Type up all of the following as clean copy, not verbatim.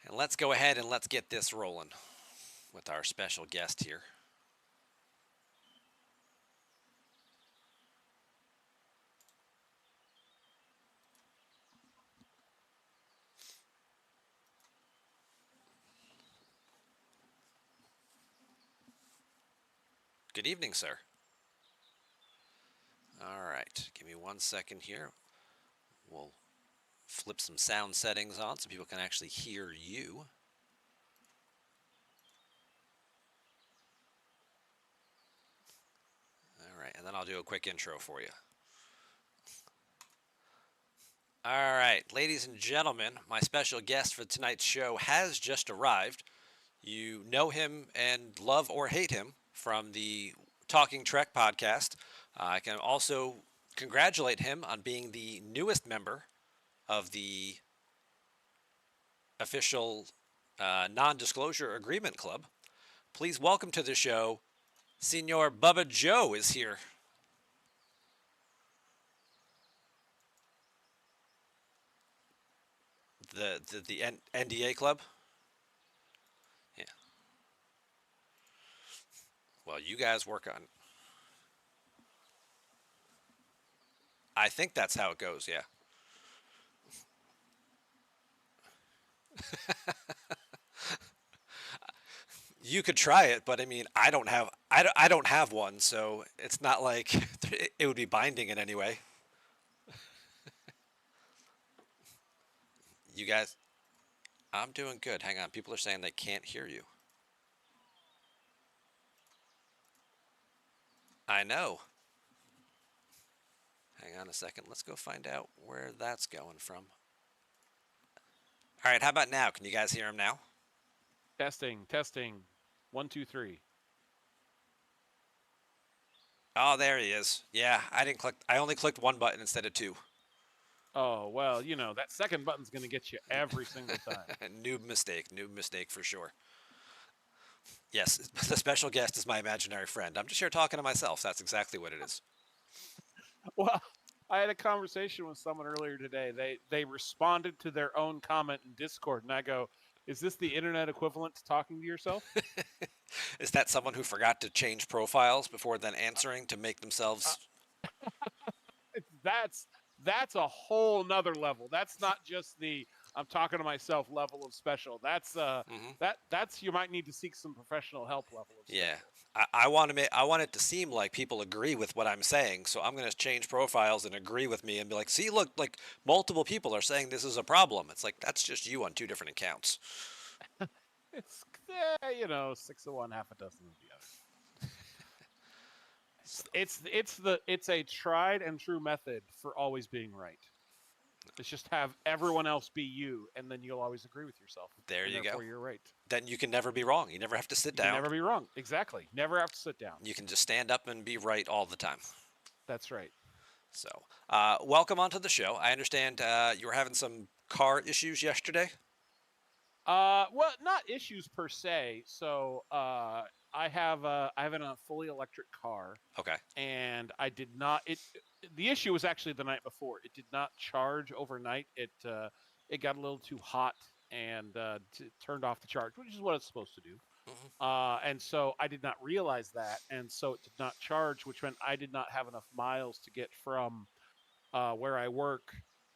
And let's go ahead and let's get this rolling with our special guest here. Good evening, sir. All right, give me 1 second here. We'll flip some sound settings on so people can actually hear you. All right, and then I'll do a quick intro for you. All right, ladies and gentlemen, my special guest for tonight's show has just arrived. You know him and love or hate him from the Talking Trek podcast. I can also congratulate him on being the newest member of the official non disclosure agreement club. Please welcome to the show, Senor Bubba Joe is here. The NDA club? Yeah. Well, you guys work on. I think that's how it goes, yeah. You could try it, but I mean, I don't have one, so it's not like it would be binding in any way. You guys, I'm doing good. Hang on, people are saying they can't hear you. I know. Hang on a second. Let's go find out where that's going from. All right, how about now? Can you guys hear him now? Testing, testing. One, two, three. Oh, there he is. Yeah, I didn't click. I only clicked one button instead of two. Oh, well, that second button's going to get you every single time. Noob mistake. Noob mistake for sure. Yes, the special guest is my imaginary friend. I'm just here talking to myself. That's exactly what it is. Well, I had a conversation with someone earlier today. They responded to their own comment in Discord, and I go, "Is this the internet equivalent to talking to yourself?" Is that someone who forgot to change profiles before then answering to make Uh, themselves? that's that's a whole nother level. That's not just the I'm talking to myself level of special. Mhm. That's you might need to seek some professional help level of Yeah, special. I want to make. I want it to seem like people agree with what I'm saying, so I'm going to change profiles and agree with me and be like, "See, look, like multiple people are saying this is a problem." It's like that's just you on two different accounts. It's 6 of one, half a dozen of the other. So, It's a tried and true method for always being right. It's just have everyone else be you, and then you'll always agree with yourself, there and you go. therefore you're right. Then you can never be wrong. You never have to sit You can down. never be wrong. Exactly. Never have to sit down. You can just stand up and be right all the time. That's right. So, welcome onto the show. I understand you were having some car issues yesterday. Well, not issues per se. So, I have a fully electric car, Okay. and I did not. The issue was actually the night before. It did not charge overnight. It got a little too hot and turned off the charge, which is what it's supposed to do. Hmm. And so I did not realize that, and so it did not charge, which meant I did not have enough miles to get from where I work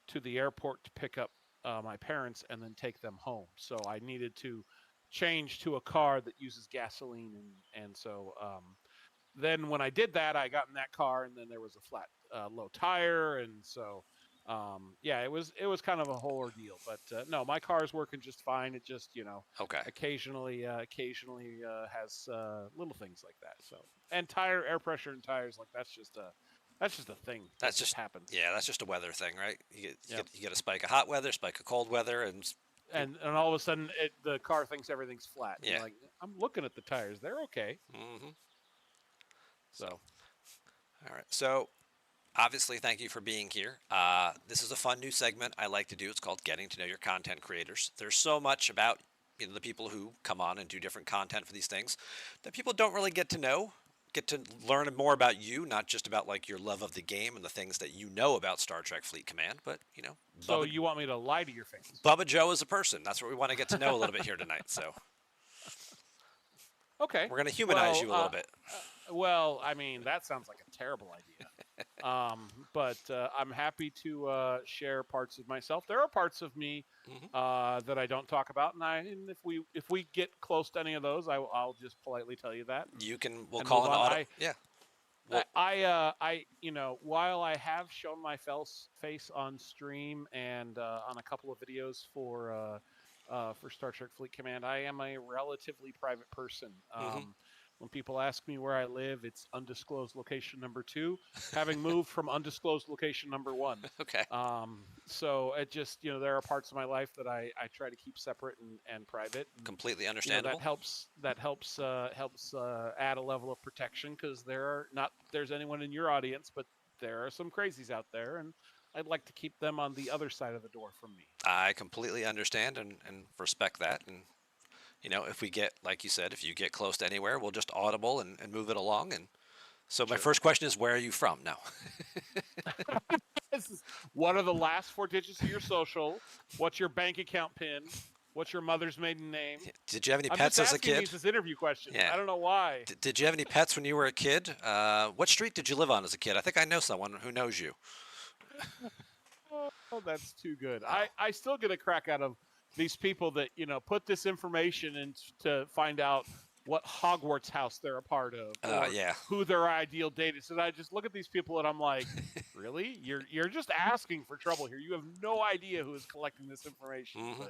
to the airport to pick up my parents and then take them home. So I needed to change to a car that uses gasoline, and so then when I did that, I got in that car, and then there was a flat low tire, and so yeah, it was kind of a whole ordeal. But no, my car is working just fine. It just Okay. occasionally has little things like that. So and tire air pressure and tires like that's just a thing that That's just just happens. yeah. That's just a weather thing, right? Yep. You get a spike of hot weather, spike of cold weather, and And all of a sudden the car thinks everything's flat, and you're yeah. like, I'm looking at the tires, they're okay. Hmm. So So all right. So obviously, thank you for being here. This is a fun new segment I like to do. It's called Getting to Know Your Content Creators. There's so much about the people who come on and do different content for these things that people don't really get to know. get to learn more about you, not just about like your love of the game and the things that you know about Star Trek Fleet Command, but So you want me to lie to your face? Bubba Joe is a person. That's what we want to get to know a little bit here tonight. So Okay. we're going to humanize Well, you a little bit. well, I mean, that sounds like a terrible idea. But I'm happy to share parts of myself. There are parts of me Hmm. that I don't talk about, and if we get close to any of those, I'll just politely tell you that You can. We'll and call move an on. auto. Yeah. Well. While I have shown my face on stream and on a couple of videos for Star Trek Fleet Command, I am a relatively private person. Hmm. When people ask me where I live, it's undisclosed location number 2, having moved from undisclosed location number 1. Okay. So it just, there are parts of my life that I try to keep separate and private, and Completely that understandable. helps add a level of protection, because there's anyone in your audience, but there are some crazies out there, and I'd like to keep them on the other side of the door from me. I completely understand and respect that. And if we get, like you said, if you get close to anywhere, we'll just audible and move it along. And so my Sure. first question is, where are you from? No. This is, what are the last 4 digits of your social? What's your bank account pin? What's your mother's maiden name? Did you have any I'm pets just as a asking kid? these as interview questions. Yeah. I don't know why. Did you have any pets when you were a kid? What street did you live on as a kid? I think I know someone who knows you. Oh, that's too good. Oh. I still get a crack out of these people that, put this information in to find out what Hogwarts house they're a part of, or Yeah. who their ideal date is. And I just look at these people and I'm like, really? You're just asking for trouble here. You have no idea who is collecting this information. Hmm.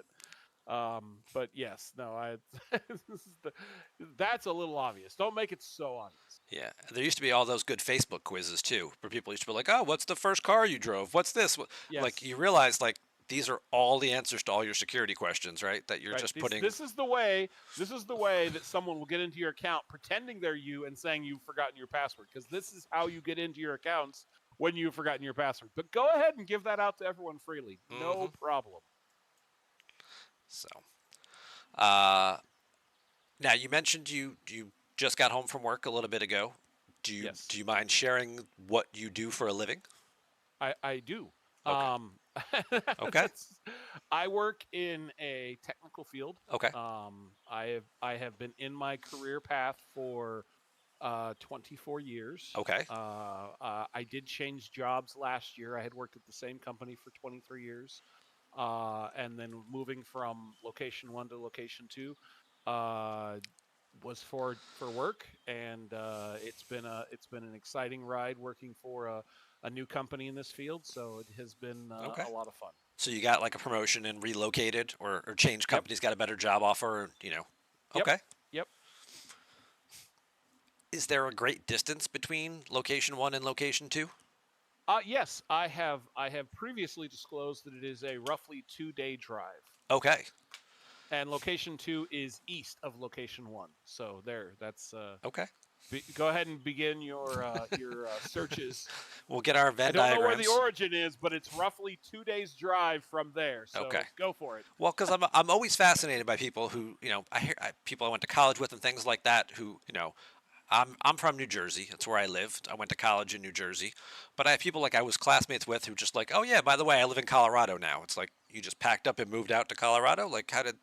But yes, no, this is that's a little obvious. Don't make it so obvious. Yeah. There used to be all those good Facebook quizzes too, where people used to be like, "Oh, what's the first car you drove? What's this?" Like Yes. you realize, like these are all the answers to all your security questions, right? That you're Right. just This putting. this is the way this is the way that someone will get into your account pretending they're you and saying you've forgotten your password, because this is how you get into your accounts when you've forgotten your password. But go ahead and give that out to everyone freely. No Hmm. problem. So, uh, now you mentioned you just got home from work a little bit ago. Yes. Do you mind sharing what you do for a living? I do. Okay. Um Okay. I work in a technical field. Okay. I have been in my career path for 24 years. Okay. I did change jobs last year. I had worked at the same company for 23 years, and then moving from location 1 to location 2 uh, was for work, and it's been an exciting ride working for a new company in this field. So it has been Okay. a lot of fun. So you got like a promotion and relocated or changed Yep. companies, got a better job offer. Yep. Okay. Yep. Is there a great distance between location one and location two? Yes, I have previously disclosed that it is a roughly 2-day drive. Okay. And location 2 is east of location 1. So there, that's Okay. go ahead and begin your searches. We'll get our I Venn don't know where the diagrams. origin is, but it's roughly 2 days drive from there. Okay. So go for it. Well, because I'm always fascinated by people who I hear people I went to college with and things like that who I'm from New Jersey. That's where I lived. I went to college in New Jersey, but I have people like I was classmates with who just like, oh yeah, by the way, I live in Colorado now. It's like you just packed up and moved out to Colorado. Like how did?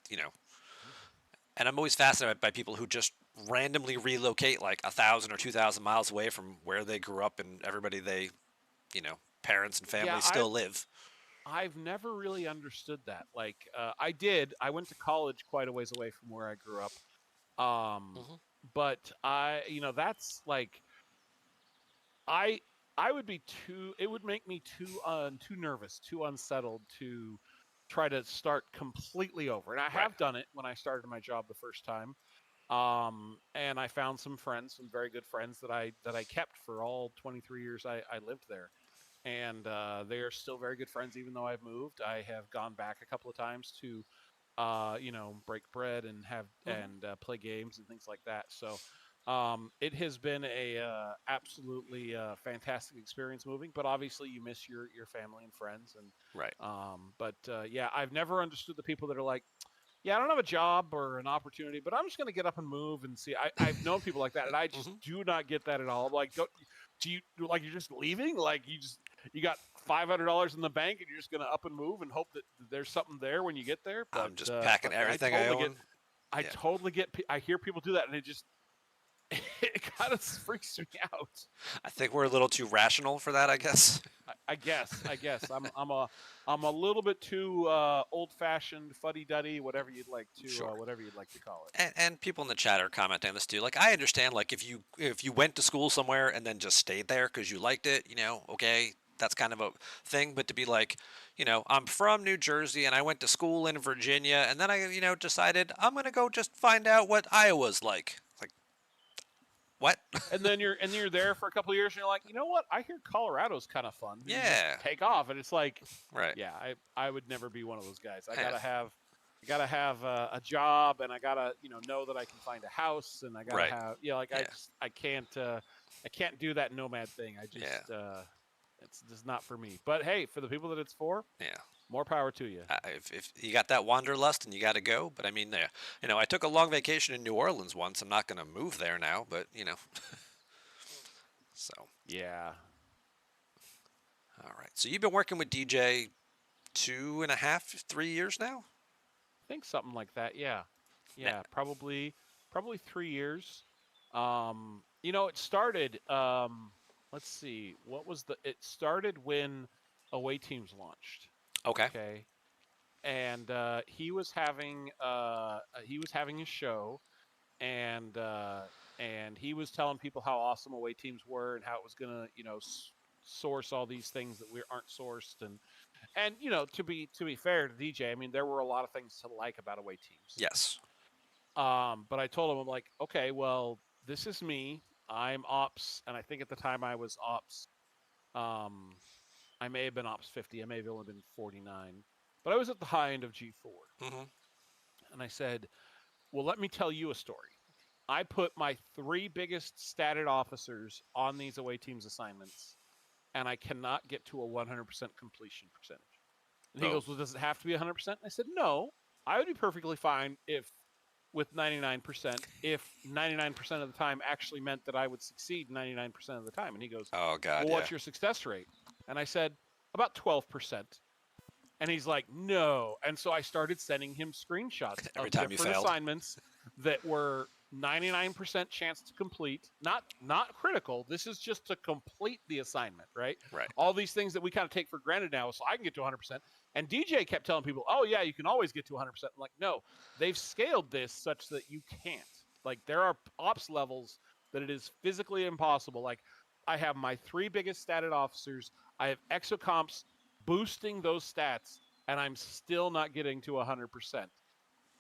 And I'm always fascinated by people who just randomly relocate like 1,000 or 2,000 miles away from where they grew up and everybody parents and Yeah, family still live. I've never really understood that. Like I did. I went to college quite a ways away from where I grew up. Um, Hmm. but that's like I I would be too. It would make me too nervous, too unsettled to try to start completely over. And I Right. have done it when I started my job the first time. And I found some friends, some very good friends that I kept for all 23 years I lived there. And they are still very good friends, even though I've moved. I have gone back a couple of times to break bread and have Hmm. and play games and things like that. So it has been a absolutely fantastic experience moving. But obviously, you miss your family and friends. And Right. but yeah, I've never understood the people that are like, yeah, I don't have a job or an opportunity, but I'm just going to get up and move and see. I've known people like that, and I just Hmm. do not get that at all. I'm like, don't do you like you're just leaving? Like you got $500 in the bank and you're just going to up and move and hope that there's something there when you get there. I'm just packing But I everything I totally get own. I Yeah. totally get I hear people do that, and it just it kind of freaks me out. I think we're a little too rational for that, I guess. I guess I'm a little bit too old fashioned, fuddy duddy, Sure. whatever you'd like to call it. And people in the chat are commenting on this too. Like I understand, like if you went to school somewhere and then just stayed there because you liked it, okay, that's kind of a thing. But to be like, I'm from New Jersey and I went to school in Virginia, and then I, decided I'm gonna go just find out what Iowa's like. Like what? And then you're there for a couple of years, and you're like, you know what? I hear Colorado's kind of fun, and you just Yeah. take off, and it's like, Right. yeah, I would never be one of those guys. I Yeah. gotta have a job, and I gotta know that I can find a house, and I gotta Right. have Yeah. I can't do that nomad thing. I Yeah. just it's just not for me. But hey, for the people that it's for, Yeah. more power to you. If you got that wanderlust and you got to go, but I mean, yeah, I took a long vacation in New Orleans once. I'm not going to move there now, but so Yeah, all right. So you've been working with DJ 2.5, 3 years now. I think something like that. Yeah, Now, yeah, probably 3 years. It started. Let's see, what was the? It started when away teams launched. okay. Okay, and he was having a show, and he was telling people how awesome away teams were and how it was gonna source all these things that we aren't sourced, and to be fair to DJ, I mean there were a lot of things to like about away teams. Yes. But I told him, I'm like, okay, well, this is me. I'm ops, and I think at the time I was ops. Um, I may have been ops 50. I may have only been 49, but I was at the high end of G4. Hmm. And I said, well, let me tell you a story. I put my three biggest statted officers on these away teams assignments, and I cannot get to a 100% completion percentage. And he Oh, goes, well, does it have to be 100%? I said, no, I would be perfectly fine if with 99% if 99% of the time actually meant that I would succeed 99% of the time. And he goes, oh God, well, yeah. what's your success rate? And I said, about 12%. And he's like, no. And so I started sending him screenshots Every of time you different failed. assignments that were 99% chance to complete, not critical. This is just to complete the assignment, right? Right. All these things that we kind of take for granted now, so I can get to 100%. And DJ kept telling people, "Oh yeah, you can always get to 100%." I'm like, "No, they've scaled this such that you can't. Like there are ops levels that it is physically impossible. Like I have my three biggest statted officers. I have exocomps boosting those stats, and I'm still not getting to 100%."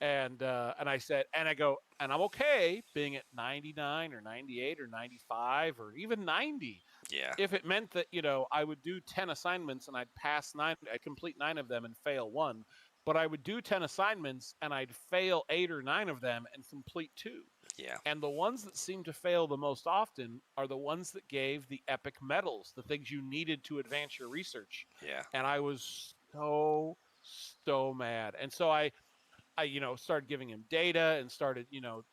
And I said, and I go, and I'm okay being at 99 or 98 or 95 or even 90 Yeah. if it meant that I would do 10 assignments and I'd complete 9 of them and fail one, but I would do 10 assignments and I'd fail 8 or 9 of them and complete 2. Yeah. And the ones that seem to fail the most often are the ones that gave the epic medals, the things you needed to advance your research. Yeah. And I was so mad. And so I started giving him data and started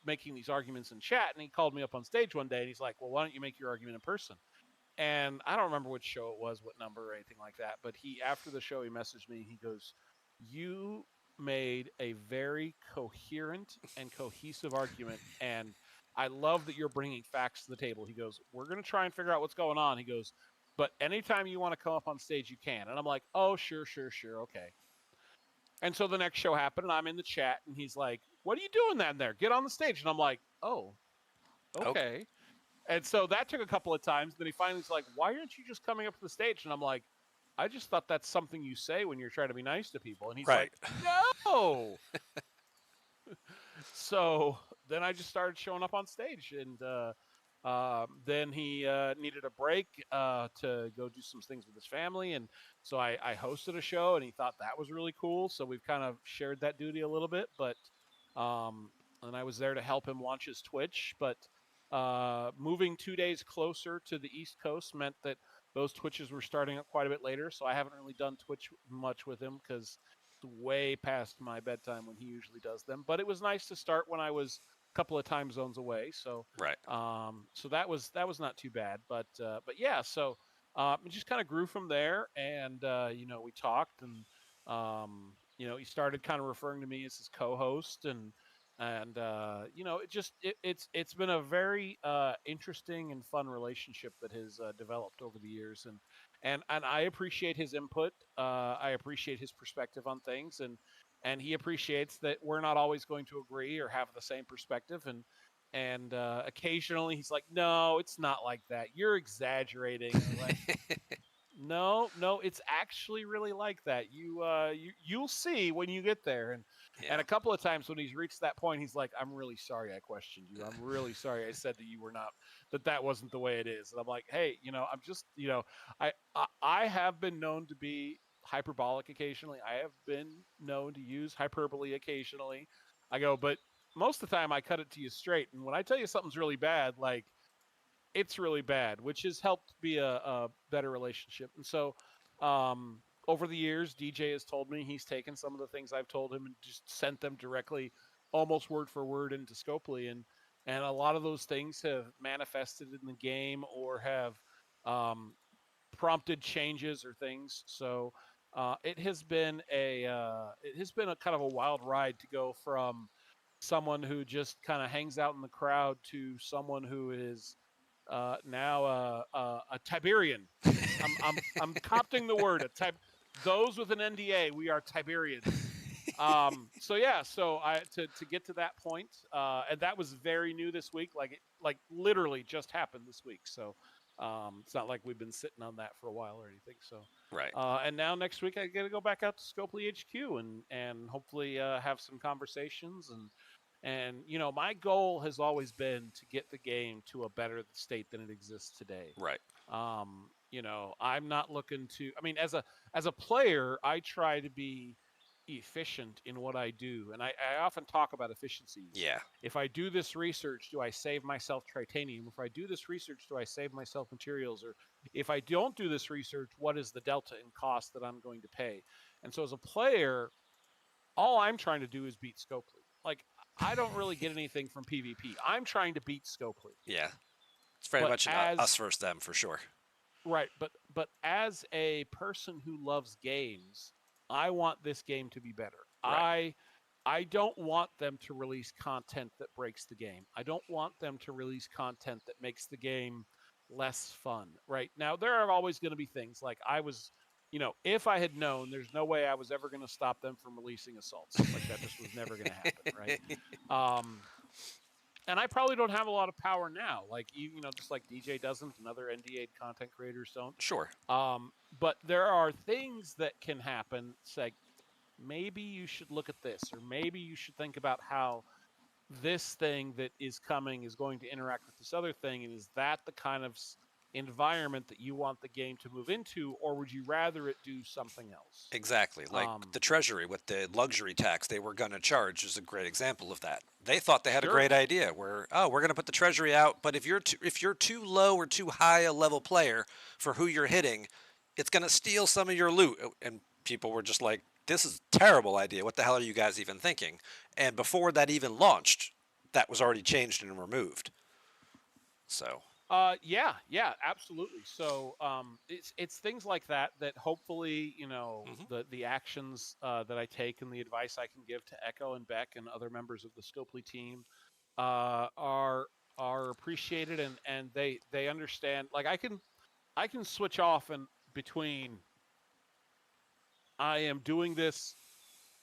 making these arguments in chat. And he called me up on stage one day and he's like, well, why don't you make your argument in person? And I don't remember which show it was, what number or anything like that, but he after the show he messaged me. He goes, you made a very coherent and cohesive argument, and I love that you're bringing facts to the table. He goes, we're going to try and figure out what's going on. He goes, but anytime you want to come up on stage you can. And I'm like, oh, sure, okay. And so the next show happened, and I'm in the chat, and he's like, what are you doing then there? Get on the stage. And I'm like, oh, Okay. okay. And so that took a couple of times. Then he finally's like, why aren't you just coming up to the stage? And I'm like, I just thought that's something you say when you're trying to be nice to people. And he's Right. like, no. So then I just started showing up on stage. And then he needed a break to go do some things with his family. And so I hosted a show, and he thought that was really cool. So we've kind of shared that duty a little bit. But and I was there to help him launch his Twitch. But moving 2 days closer to the East Coast meant that those Twitches were starting up quite a bit later. So I haven't really done Twitch much with him because way past my bedtime when he usually does them. But it was nice to start when I was a couple of time zones away. So Right. so that was not too bad. But yeah, so it just kind of grew from there, and we talked, and he started kind of referring to me as his co-host, and it's been a very interesting and fun relationship that has developed over the years, and I appreciate his input. I appreciate his perspective on things, and he appreciates that we're not always going to agree or have the same perspective, and occasionally he's like, no, it's not like that, you're exaggerating. And I'm like, no, no, it's actually really like that. You'll see when you get there. And Yeah. a couple of times when he's reached that point, he's like, I'm really sorry I questioned you. I'm really sorry I said that you were not, that wasn't the way it is. And I'm like, hey, I'm just, I have been known to be hyperbolic occasionally. I have been known to use hyperbole occasionally. I go, but most of the time I cut it to you straight. And when I tell you something's really bad, like, it's really bad, which has helped be a better relationship. And so, over the years, DJ has told me he's taken some of the things I've told him and just sent them directly, almost word for word, into Scopely, and a lot of those things have manifested in the game or have um, prompted changes or things. So it has been a kind of a wild ride to go from someone who just kind of hangs out in the crowd to someone who is now a Tiberian. I'm copting the word. Those with an NDA, we are Tiberians. So yeah, so I to get to that point, and that was very new this week. Like literally just happened this week. So it's not like we've been sitting on that for a while or anything. So Right. and now next week I got to go back out to Scopely HQ and hopefully have some conversations, and my goal has always been to get the game to a better state than it exists today. Right. I'm not looking to. I mean, as a player, I try to be efficient in what I do, and I often talk about efficiencies. Yeah. If I do this research, do I save myself titanium? If I do this research, do I save myself materials? Or if I don't do this research, what is the delta in cost that I'm going to pay? And so, as a player, all I'm trying to do is beat Scopely. Like, I don't really get anything from PvP. I'm trying to beat Scopely. Yeah. It's very But much an us as versus them for sure. Right, but as a person who loves games, I want this game to be better. Right. I don't want them to release content that breaks the game. I don't want them to release content that makes the game less fun. Right? Now there are always going to be things like if I had known, there's no way I was ever going to stop them from releasing assaults. Like that just was never going to happen, right? Um and I probably don't have a lot of power now, like just like DJ doesn't, and other NDA content creators don't. Sure. But there are things that can happen. Say maybe you should look at this, or maybe you should think about how this thing that is coming is going to interact with this other thing, and is that the kind of environment that you want the game to move into, or would you rather it do something else? Exactly. Like Um, the Treasury with the luxury tax they were going to charge is a great example of that. They thought they had a sure. great idea where, oh, we're going to put the Treasury out, but if you're too low or too high a level player for who you're hitting, it's going to steal some of your loot. And people were just like, this is a terrible idea. What the hell are you guys even thinking? And before that even launched, that was already changed and removed. So, Yeah, yeah, absolutely. So, it's things like that that hopefully, mhm. the actions that I take and the advice I can give to Echo and Beck and other members of the Scopely team uh, are are appreciated, and they understand. Like I can switch off and between I am doing this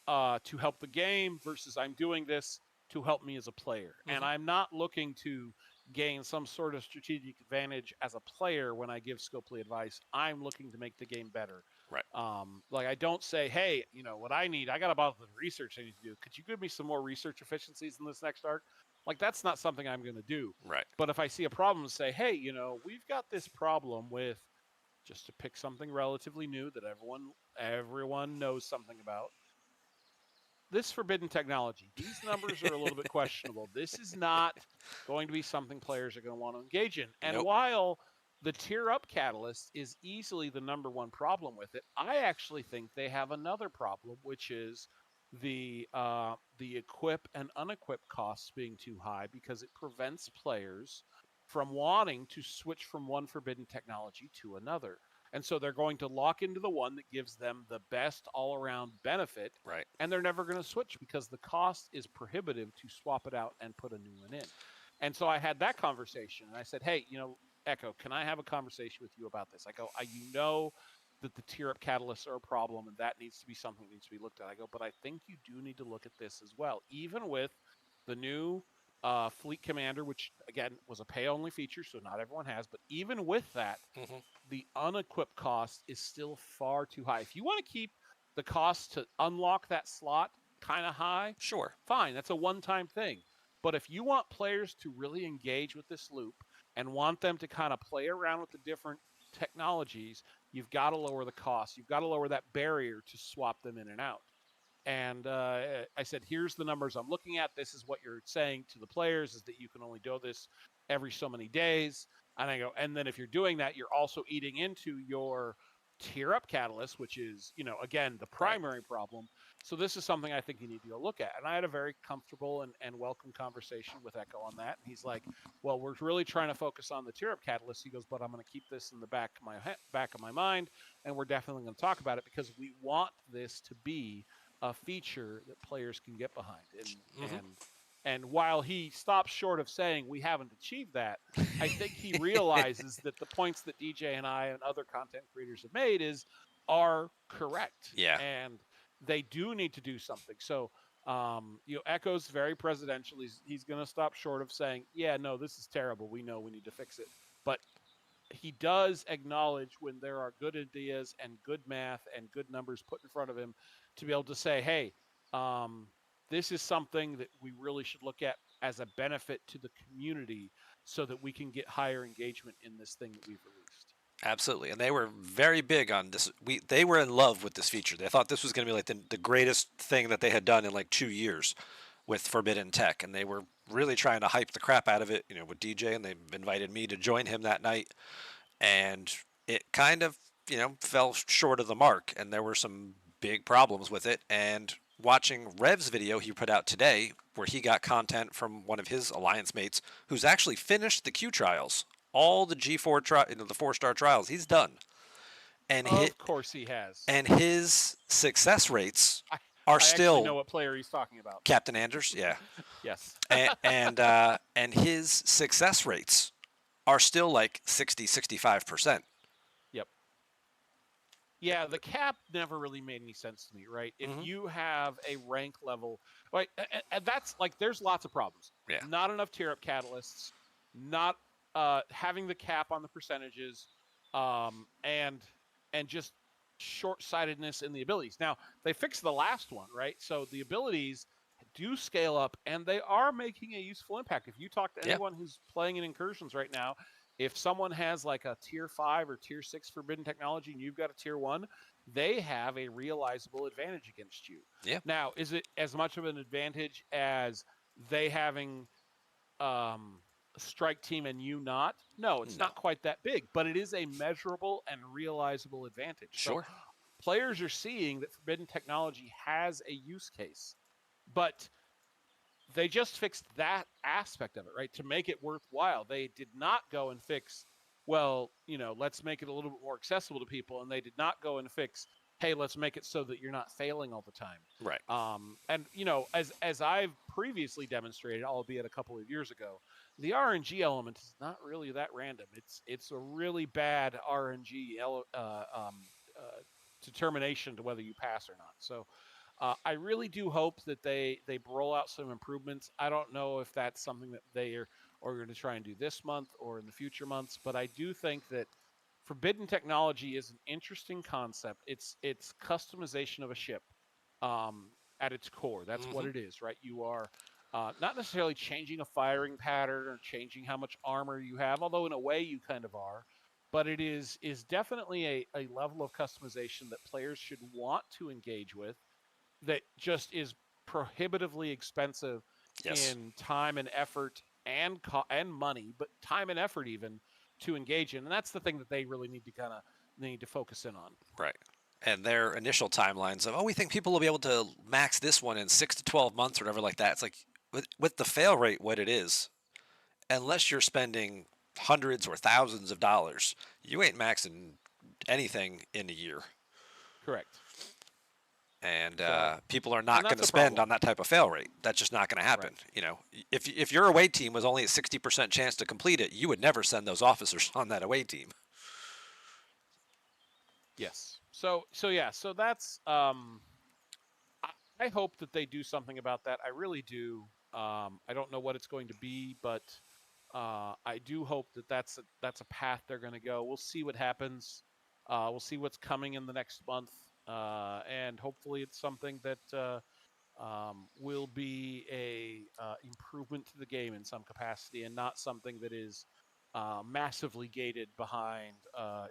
to help the game versus I'm doing this to help me as a player. And Mhm. I'm not looking to gain some sort of strategic advantage as a player when I give Scopely advice. I'm looking to make the game better. Right. Like I don't say, hey, what I need, I got about the research I need to do. Could you give me some more research efficiencies in this next arc? Like that's not something I'm going to do. Right. But if I see a problem, say, hey, we've got this problem with, just to pick something relatively new that everyone knows something about, this forbidden technology. These numbers are a little bit questionable. This is not going to be something players are going to want to engage in. And Nope. while the tier up catalyst is easily the number one problem with it. I actually think they have another problem, which is the equip and unequip costs being too high because it prevents players from wanting to switch from one forbidden technology to another. And so they're going to lock into the one that gives them the best all around benefit, Right. and they're never going to switch because the cost is prohibitive to swap it out and put a new one in. And so I had that conversation and I said, hey, Echo, can I have a conversation with you about this? I go, that the tier up catalysts are a problem and that needs to be something that needs to be looked at. I go, but I think you do need to look at this as well, even with the new Fleet Commander, which again was a pay only feature, so not everyone has, but even with that, Hmm. the unequipped cost is still far too high. If you want to keep the cost to unlock that slot kind of high, Sure. fine, that's a one time thing. But if you want players to really engage with this loop and want them to kind of play around with the different technologies, you've got to lower the cost. You've got to lower that barrier to swap them in and out. And I said, here's the numbers I'm looking at. This is what you're saying to the players is that you can only do this every so many days. And I go, and then if you're doing that, you're also eating into your tier up catalyst, which is, again, the Right. primary problem. So this is something I think you need to go look at. And I had a very comfortable and welcome conversation with Echo on that. And he's like, well, we're really trying to focus on the tier up catalyst. He goes, but I'm going to keep this in the back of my mind. And we're definitely going to talk about it because we want this to be a feature that players can get behind. Hmm. And while he stops short of saying we haven't achieved that, I think he realizes that the points that DJ and I and other content creators have made are correct, Yeah. and they do need to do something. So Echo's very presidential. He's going to stop short of saying, yeah, no, this is terrible. We know we need to fix it, but he does acknowledge when there are good ideas and good math and good numbers put in front of him to be able to say, hey, um, this is something that we really should look at as a benefit to the community so that we can get higher engagement in this thing that we've released. Absolutely, and they were very big on this. They were in love with this feature. They thought this was going to be like the greatest thing that they had done in like 2 years with Forbidden Tech, and they were really trying to hype the crap out of it. With DJ, and they invited me to join him that night, and it kind of fell short of the mark, and there were some big problems with it. And watching Rev's video he put out today, where he got content from one of his alliance mates who's actually finished the Q trials, all the G4 the 4-star trials, he's done, and Of course he has. his success rates I, are I actually know still what player he's talking about. Captain Anders, yeah, Yes. and his success rates are still like 60-65%. Yep. Yeah, the cap never really made any sense to me, right? If Hmm. you have a rank level, right, and that's like there's lots of problems. Yeah. Not enough tier up catalysts, not having the cap on the percentages, and just short sightedness in the abilities. Now they fixed the last one, right? So the abilities do scale up, and they are making a useful impact. If you talk to Yeah. anyone who's playing in incursions right now, if someone has like a tier 5 or tier 6 forbidden technology and you've got a tier 1, they have a realizable advantage against you. Yeah. Now, is it as much of an advantage as they having a strike team and you not? No, it's No. not quite that big, but it is a measurable and realizable advantage. So Sure. players are seeing that forbidden technology has a use case, but they just fixed that aspect of it, right? To make it worthwhile. They did not go and fix, well, let's make it a little bit more accessible to people. And they did not go and fix, hey, let's make it so that you're not failing all the time. Right. And as I've previously demonstrated, albeit a couple of years ago, the RNG element is not really that random. It's a really bad RNG determination to whether you pass or not. So I really do hope that they roll out some improvements. I don't know if that's something that they are going to try and do this month or in the future months, but I do think that forbidden technology is an interesting concept. It's customization of a ship at its core. That's what Hmm. it is, right? You are not necessarily changing a firing pattern or changing how much armor you have, although in a way you kind of are. But it is definitely a level of customization that players should want to engage with that just is prohibitively expensive Yes. in time and effort and money, but time and effort even to engage in, and that's the thing that they really need to focus in on. Right. And their initial timelines of, oh, we think people will be able to max this one in 6 to 12 months or whatever like that. It's like with the fail rate, what it is, unless you're spending hundreds or thousands of dollars, you ain't maxing anything in a year. Correct. And So, people are and not going that's to a spend problem. on that type of fail rate. That's just not going to happen. Correct. If your away team was only a 60% chance to complete it, you would never send those officers on that away team. Yes. So yeah. So that's I hope that they do something about that. I really do. I don't know what it's going to be, but I do hope that that's a path they're going to go. We'll see what happens. We'll see what's coming in the next month, and hopefully it's something that will be a improvement to the game in some capacity, and not something that is massively gated behind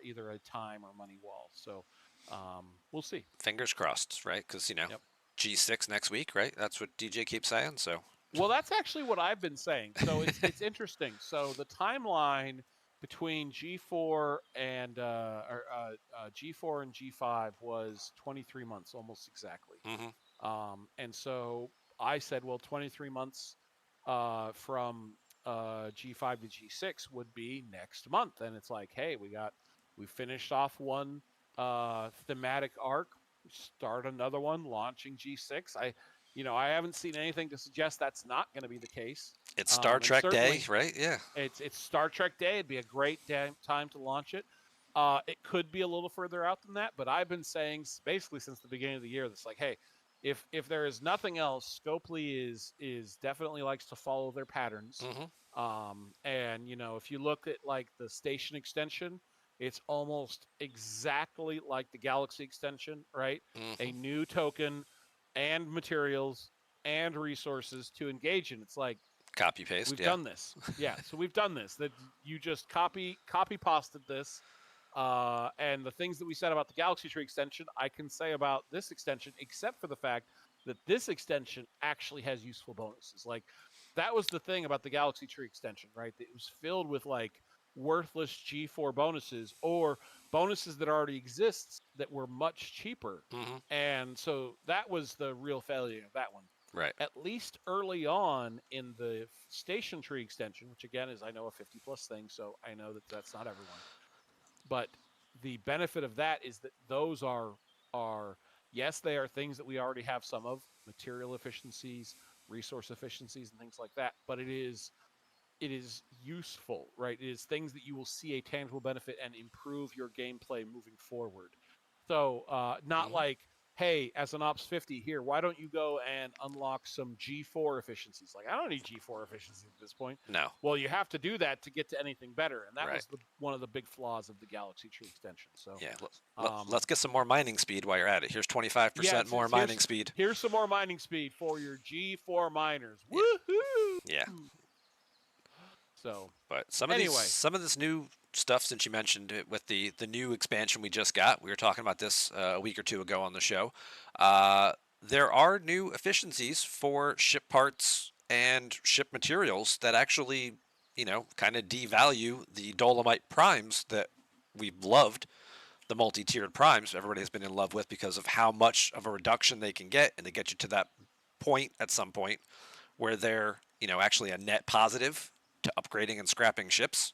either a time or money wall. So we'll see. Fingers crossed, right? Because Yep. G6 next week, right? That's what DJ keeps saying. So Well, that's actually what I've been saying. So it's interesting. So the timeline between G4 and G4 and G5 was 23 months, almost exactly. mm-hmm. And so I said, well, 23 months from G5 to G6 would be next month, and it's like, hey, we finished off one thematic arc, start another one, launching G6. I haven't seen anything to suggest that's not going to be the case. It's Star And Trek Day, certainly, right? Yeah. it's Star Trek Day. It'd be a great time to launch it. It could be a little further out than that, but I've been saying basically since the beginning of the year, that's like, hey, if there is nothing else, Scopely is definitely likes to follow their patterns. Mm-hmm. And if you look at like the station extension, it's almost exactly like the Galaxy extension, right? A Mm-hmm. new token and materials and resources to engage in. It's like Copy paste. we've Yeah. done this. Yeah, so we've done this. That you just copy pasted this, and the things that we said about the Galaxy Tree extension, I can say about this extension, except for the fact that this extension actually has useful bonuses. Like that was the thing about the Galaxy Tree extension, right? It was filled with like worthless G4 bonuses or bonuses that already exist that were much cheaper. Mm-hmm. And so that was the real failure of that one. Right. At least early on in the station tree extension, which again is, I know, a 50 plus thing, so I know that that's not everyone. But the benefit of that is that those are yes, they are things that we already have some of, material efficiencies, resource efficiencies, and things like that. But it is useful, right? It is things that you will see a tangible benefit and improve your gameplay moving forward. So not Mm-hmm. like, hey, as an Ops 50 here, why don't you go and unlock some G4 efficiencies? Like I don't need G4 efficiencies at this point. No. Well, you have to do that to get to anything better, and that Right. was one of the big flaws of the Galaxy Tree extension. So, Yeah. um, Let's get some more mining speed while you're at it. Here's yeah, 25% more mining speed. here's some more mining speed for your G4 miners. Yeah. Woohoo! Yeah. So But anyway, some of this new stuff, since you mentioned it with the new expansion we just got, we were talking about this a week or two ago on the show. Uh, there are new efficiencies for ship parts and ship materials that actually, kind of devalue the Dolomite primes that we've loved, the multi-tiered primes everybody has been in love with because of how much of a reduction they can get, and they get you to that point at some point where they're, actually a net positive to upgrading and scrapping ships.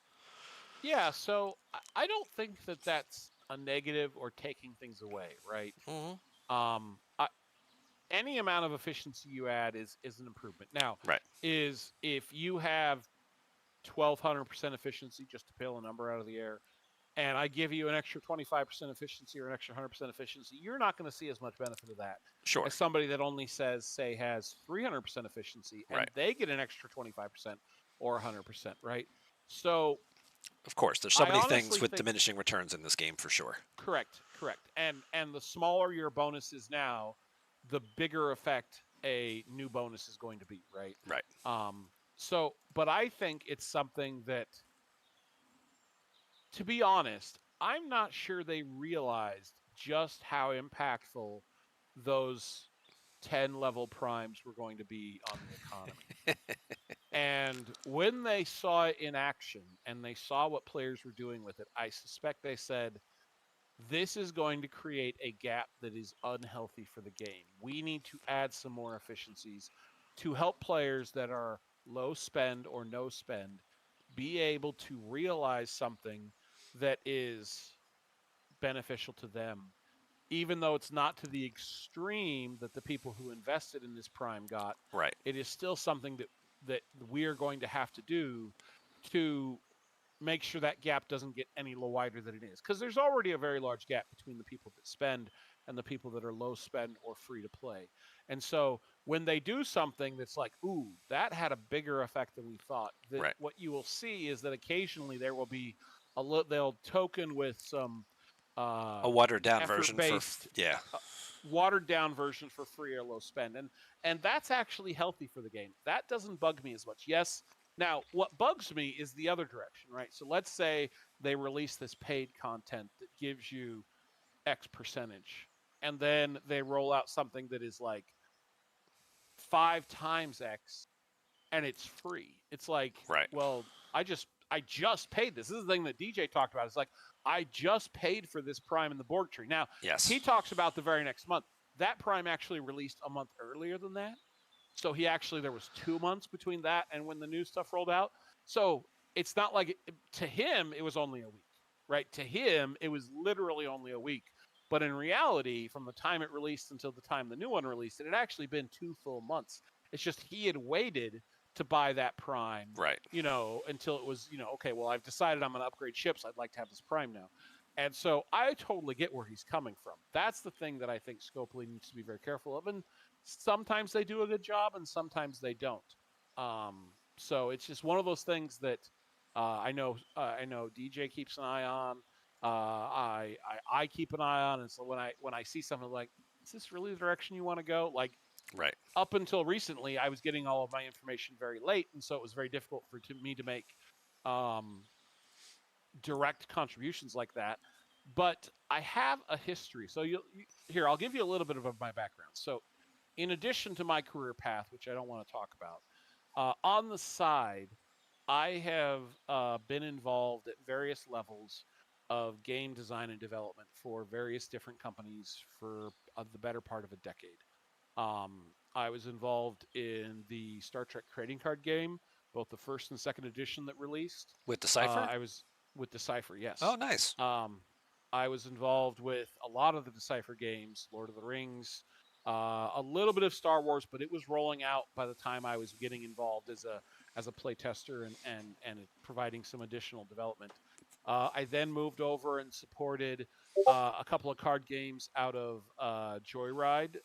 yeah, so I don't think that that's a negative or taking things away, right? Mm-hmm. Any amount of efficiency you add is an improvement. Now, Right. is if you have 1,200% efficiency, just to pill a number out of the air, and I give you an extra 25% efficiency or an extra 100% efficiency, you're not going to see as much benefit of that Sure. as somebody that only say has 300% efficiency and Right. they get an extra 25% or 100%, right? So Of course, there's so I many things honestly with think diminishing returns in this game for sure. correct. And the smaller your bonus is now, the bigger effect a new bonus is going to be, right? Right. But I think it's something that, to be honest, I'm not sure they realized just how impactful those 10 level primes were going to be on the economy. And when they saw it in action and they saw what players were doing with it, I suspect they said, this is going to create a gap that is unhealthy for the game. We need to add some more efficiencies to help players that are low spend or no spend be able to realize something that is beneficial to them, even though it's not to the extreme that the people who invested in this prime got. Right. It is still something that we are going to have to do to make sure that gap doesn't get any wider than it is, because there's already a very large gap between the people that spend and the people that are low spend or free to play. And so when they do something that's like, ooh, that had a bigger effect than we thought, that Right. what you will see is that occasionally there will be they'll token with some uh, A watered down effort version for based yeah. watered down version for free or low spend, and that's actually healthy for the game. That doesn't bug me as much. Yes, now what bugs me is the other direction, right? So let's say they release this paid content that gives you X percentage, and then they roll out something that is like 5 times X, and it's free. It's like, Right. well, I just paid this. This is the thing that DJ talked about. It's like, I just paid for this Prime in the Borg tree. Now, he Yes. talks about the very next month. That Prime actually released a month earlier than that. So there was 2 months between that and when the new stuff rolled out. So it's not like to him, it was only a week, right? To him, it was literally only a week. But in reality, from the time it released until the time the new one released, it had actually been 2 full months. It's just he had waited to buy that Prime, Right. until it was, okay, well, I've decided I'm going to upgrade ships. I'd like to have this Prime now. And so I totally get where he's coming from. That's the thing that I think Scopely needs to be very careful of. And sometimes they do a good job and sometimes they don't. So it's just one of those things that I know DJ keeps an eye on. I keep an eye on. And so when I see something like, is this really the direction you want to go? Like, Right. up until recently, I was getting all of my information very late, and so it was very difficult me to make um, direct contributions like that. But I have a history. So here, I'll give you a little bit of my background. So, in addition to my career path, which I don't want to talk about, on the side, I have been involved at various levels of game design and development for various different companies for the better part of a decade. I was involved in the Star Trek trading card game, both the first and second edition that released. With Decipher? I was with Decipher, Oh, yes. nice. Um, I was involved with a lot of the Decipher games, Lord of the Rings, a little bit of Star Wars, but it was rolling out by the time I was getting involved as a play tester and providing some additional development. I then moved over and supported a couple of card games out of Joyride.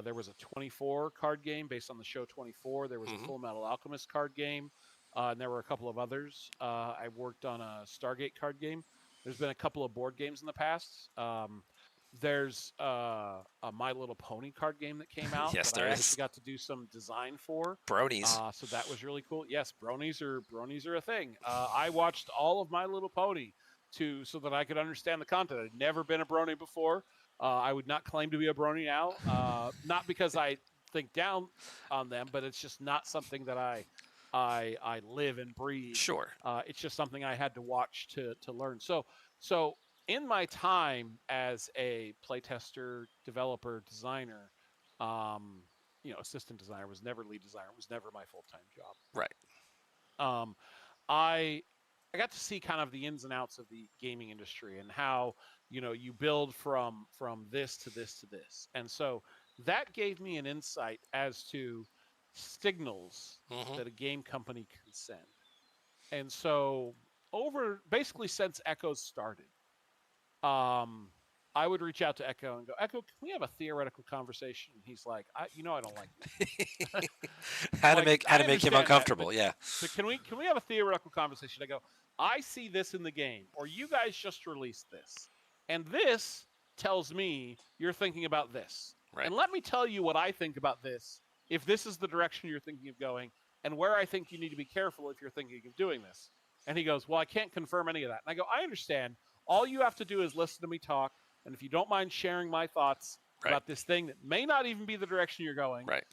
There was a 24 card game based on the show 24. There was a Hmm. Full Metal Alchemist card game, and there were a couple of others. I worked on a Stargate card game. There's been a couple of board games in the past. There's a My Little Pony card game that came out Yes, that I there is. actually got to do some design for. Bronies. So that was really cool. Yes, bronies are a thing. I watched all of My Little Pony so that I could understand the content. I'd never been a brony before. I would not claim to be a brony now, not because I think down on them, but it's just not something that I live and breathe. Sure. It's just something I had to watch to learn. So in my time as a playtester, developer, designer, um, assistant designer, was never lead designer, was never my full time job. Right. Um, I I got to see kind of the ins and outs of the gaming industry and how you build from this to this to this, and so that gave me an insight as to signals Hmm. that a game company can send. And so over basically since Echoes started, um, I would reach out to Echo and go, Echo, can we have a theoretical conversation? And he's like, I don't like that. how to Like, make how I to make him understand that, but uncomfortable. Yeah. can we have a theoretical conversation? I go, I see this in the game, or you guys just released this, and this tells me you're thinking about this, Right. and let me tell you what I think about this. If this is the direction you're thinking of going, and where I think you need to be careful if you're thinking of doing this. And he goes, well, I can't confirm any of that. And I go, I understand. All you have to do is listen to me talk, and if you don't mind sharing my thoughts Right. about this thing that may not even be the direction you're going, Right.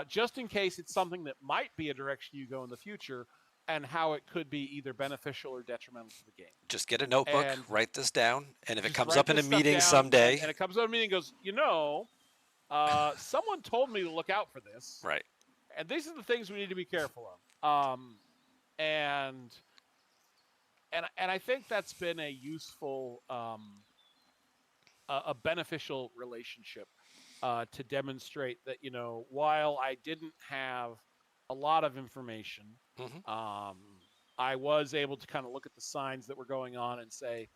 just in case it's something that might be a direction you go in the future, and how it could be either beneficial or detrimental to the game. Just get a notebook, And write this down, and if it just comes write up in a this stuff meeting down, and, someday, and it comes to a meeting and goes, someone told me to look out for this, right? and these are the things we need to be careful of. And and I think that's been a useful, a beneficial relationship, to demonstrate that, while I didn't have a lot of information, Hmm. um, I was able to kind of look at the signs that were going on and say,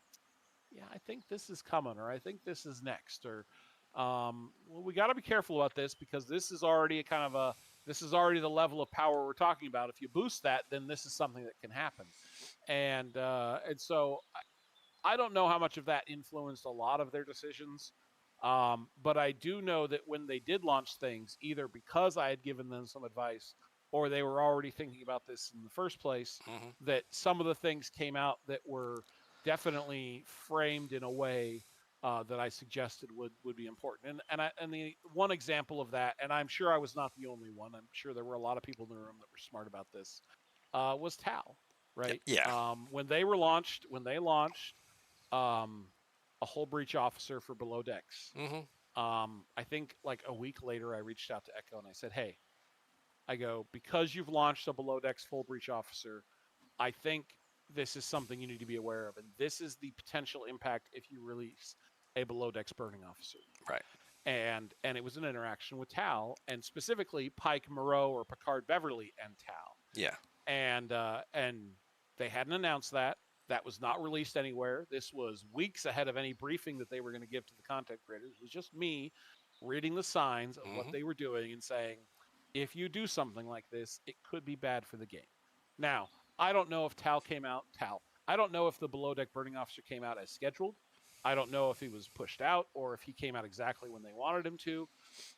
yeah, I think this is coming, or I think this is next, or well, we got to be careful about this because this is already a kind of a this is already the level of power we're talking about. If you boost that, then this is something that can happen, and so I don't know how much of that influenced a lot of their decisions. But I do know that when they did launch things, either because I had given them some advice or they were already thinking about this in the first place, Hmm. that some of the things came out that were definitely framed in a way that I suggested would be important. And the one example of that, and I'm sure I was not the only one. I'm sure there were a lot of people in the room that were smart about this. Was Tal, right? Yeah. When they launched, um, a hull breach officer for below decks. Hmm. I think like a week later, I reached out to Echo and I said, "Hey, I go because you've launched a below decks full breach officer. I think this is something you need to be aware of, and this is the potential impact if you release a below decks burning officer." Right. And it was an interaction with Tal, and specifically Pike Moreau or Picard Beverly and Tal, Yeah. and they hadn't announced that. That was not released anywhere. This was weeks ahead of any briefing that they were going to give to the content creators. It was just me reading the signs of what Hmm. they were doing and saying, if you do something like this, it could be bad for the game. Now, I don't know if Tal came out. Tal. I don't know if the below deck burning officer came out as scheduled. I don't know if he was pushed out or if he came out exactly when they wanted him to.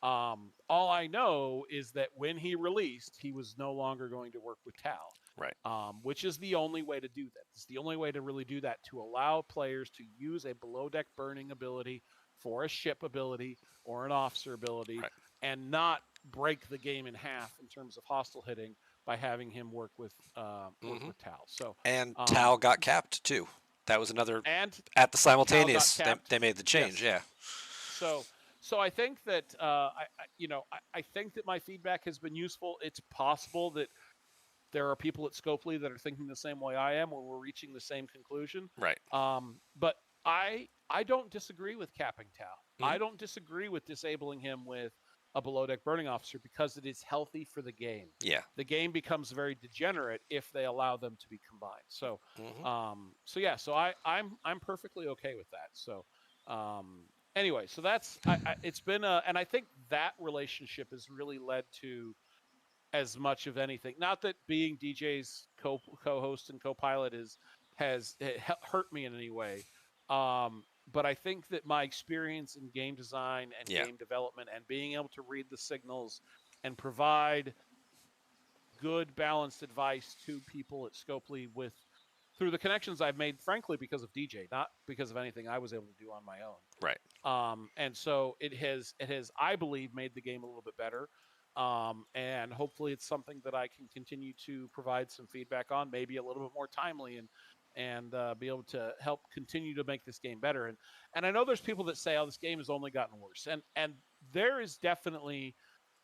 All I know is that when he released, he was no longer going to work with Tal, Right. which is the only way to do that. It's the only way to really do that, to allow players to use a below deck burning ability for a ship ability or an officer ability Right. and not break the game in half in terms of hostile hitting by having him work Hmm. with Tal. So And um, Tau got capped too. That was another and at the Tal got simultaneous. They, capped. they made the change. Yes. Yeah. So so I think that I think that my feedback has been useful. It's possible that there are people at Scopely that are thinking the same way I am, or we're reaching the same conclusion. Right. But I don't disagree with capping Tau. Hmm. I don't disagree with disabling him with a below deck burning officer because it is healthy for the game. Yeah. The game becomes very degenerate if they allow them to be combined. Hmm. So I'm perfectly okay with that. So um, anyway, so it's been and I think that relationship has really led to as much of anything. Not that being DJ's co-host and co-pilot has hurt me in any way, but I think that my experience in game design and Yeah. game development and being able to read the signals and provide good balanced advice to people at Scopely with through the connections I've made, frankly, because of DJ, not because of anything I was able to do on my own. Right. And so it has I believe made the game a little bit better. And hopefully it's something that I can continue to provide some feedback on, maybe a little bit more timely, and be able to help continue to make this game better. And I know there's people that say, oh, this game has only gotten worse, and there is definitely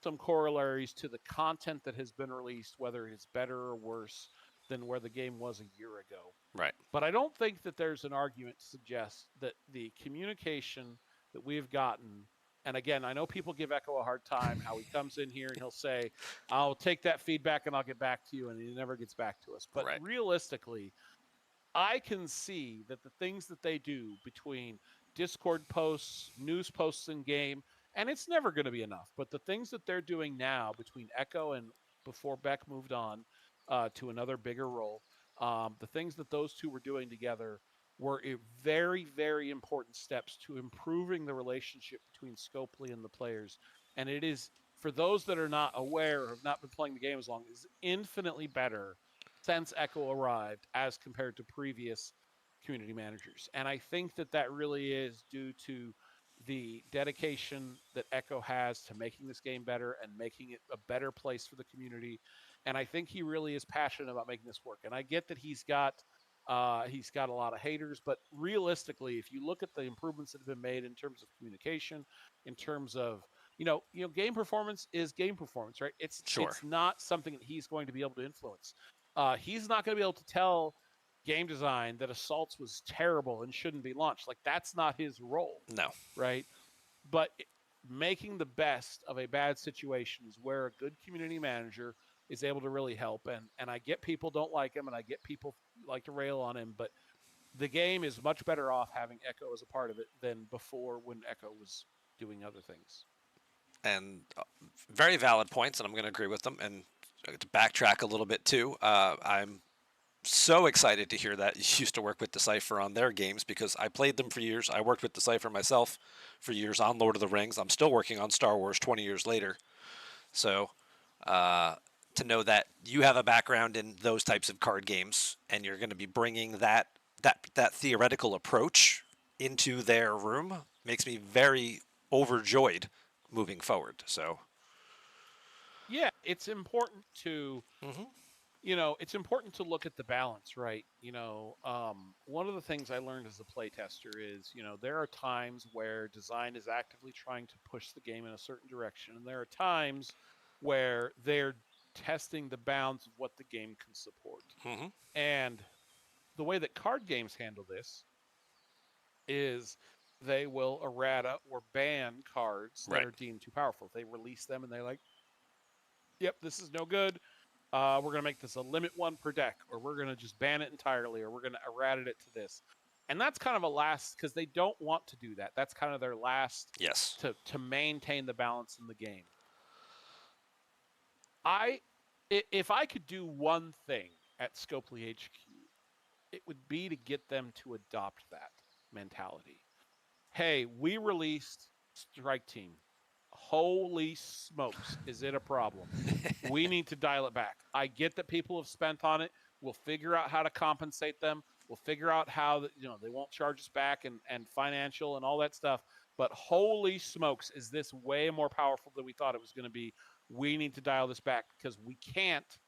some corollaries to the content that has been released, whether it's better or worse than where the game was a year ago. Right. But I don't think that there's an argument to suggest that the communication that we've gotten, and again, I know people give Echo a hard time, how he comes in here and he'll say, I'll take that feedback and I'll get back to you, and he never gets back to us. But Right. realistically, I can see that the things that they do between Discord posts, news posts in game, and it's never going to be enough, but the things that they're doing now between Echo and before Beck moved on to another bigger role, the things that those two were doing together were very, very important steps to improving the relationship between Scopely and the players. And it is, for those that are not aware or have not been playing the game as long, is infinitely better since Echo arrived as compared to previous community managers. And I think that that really is due to the dedication that Echo has to making this game better and making it a better place for the community. And I think he really is passionate about making this work. And I get that he's got a lot of haters, but realistically, if you look at the improvements that have been made in terms of communication, in terms of game performance is game performance, right? Sure. It's not something that he's going to be able to influence. He's not going to be able to tell game design that Assaults was terrible and shouldn't be launched. Like that's not his role, No. right? But making the best of a bad situation is where a good community manager is able to really help. And I get people don't like him, and I get people like to rail on him, but the game is much better off having Echo as a part of it than before when Echo was doing other things. And very valid points, and I'm going to agree with them. And to backtrack a little bit too, I'm so excited to hear that you used to work with Decipher on their games because I played them for years. I worked with Decipher myself for years on Lord of the Rings. I'm still working on Star Wars 20 years later. So uh, to know that you have a background in those types of card games and you're going to be bringing that theoretical approach into their room makes me very overjoyed moving forward. So, Yeah, it's important to hmm it's important to look at the balance, right? One of the things I learned as a playtester is, there are times where design is actively trying to push the game in a certain direction, and there are times where they're testing the bounds of what the game can support. hmm And the way that card games handle this is they will errata or ban cards that right, are deemed too powerful. They release them and they're like, yep, this is no good. We're going to make this a limit one per deck, or we're going to just ban it entirely, or we're going to errata it to this. And that's kind of a last because they don't want to do that. That's kind of their last yes, to maintain the balance in the game. I if I could do one thing at Scopely HQ, it would be to get them to adopt that mentality. Hey, we released Strike Team. Holy smokes, is it a problem? We need to dial it back. I get that people have spent on it. We'll figure out how to compensate them. We'll figure out how that they won't charge us back and financial and all that stuff. But holy smokes, is this way more powerful than we thought it was going to be? We need to dial this back because we can't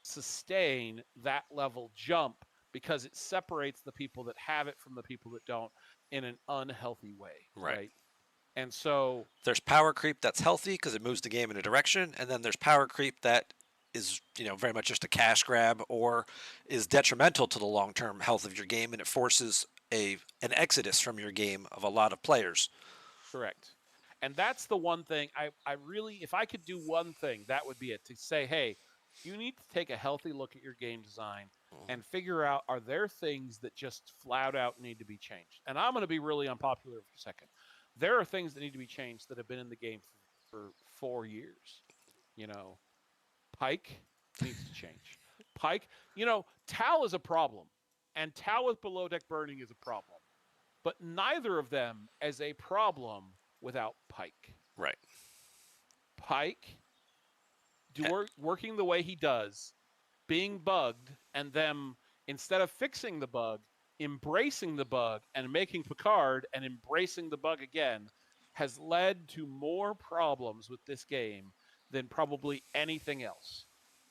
sustain that level jump because it separates the people that have it from the people that don't in an unhealthy way, right. right? And so, There's power creep that's healthy because it moves the game in a direction, and then there's power creep that is very much just a cash grab or is detrimental to the long-term health of your game, and it forces an exodus from your game of a lot of players. correct. And that's the one thing I really, if I could do one thing, that would be it to say, hey, you need to take a healthy look at your game design Mhm. and figure out are there things that just flat out need to be changed. And I'm going to be really unpopular for a second. There are things that need to be changed that have been in the game for 4 years. You know, Pike needs to change. Pike, Tal is a problem, and Tal with below deck burning is a problem, but neither of them as a problem without Pike. Right. Pike Eh, working the way he does, being bugged, and them instead of fixing the bug, embracing the bug and making Picard and embracing the bug again has led to more problems with this game than probably anything else.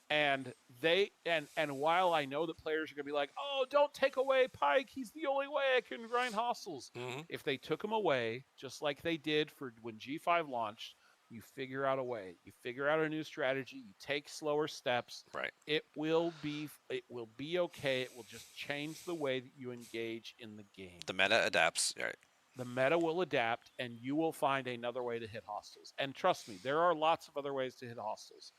And while I know that players are going to be like, "Oh, don't take away Pike. He's the only way I can grind hostels." mhm. If they took him away, just like they did for when G5 launched, you figure out a way. You figure out a new strategy. You take slower steps. Right. It will be okay. It will just change the way that you engage in the game. The meta adapts. Right. The meta will adapt, and you will find another way to hit hostiles. And trust me, there are lots of other ways to hit hostiles,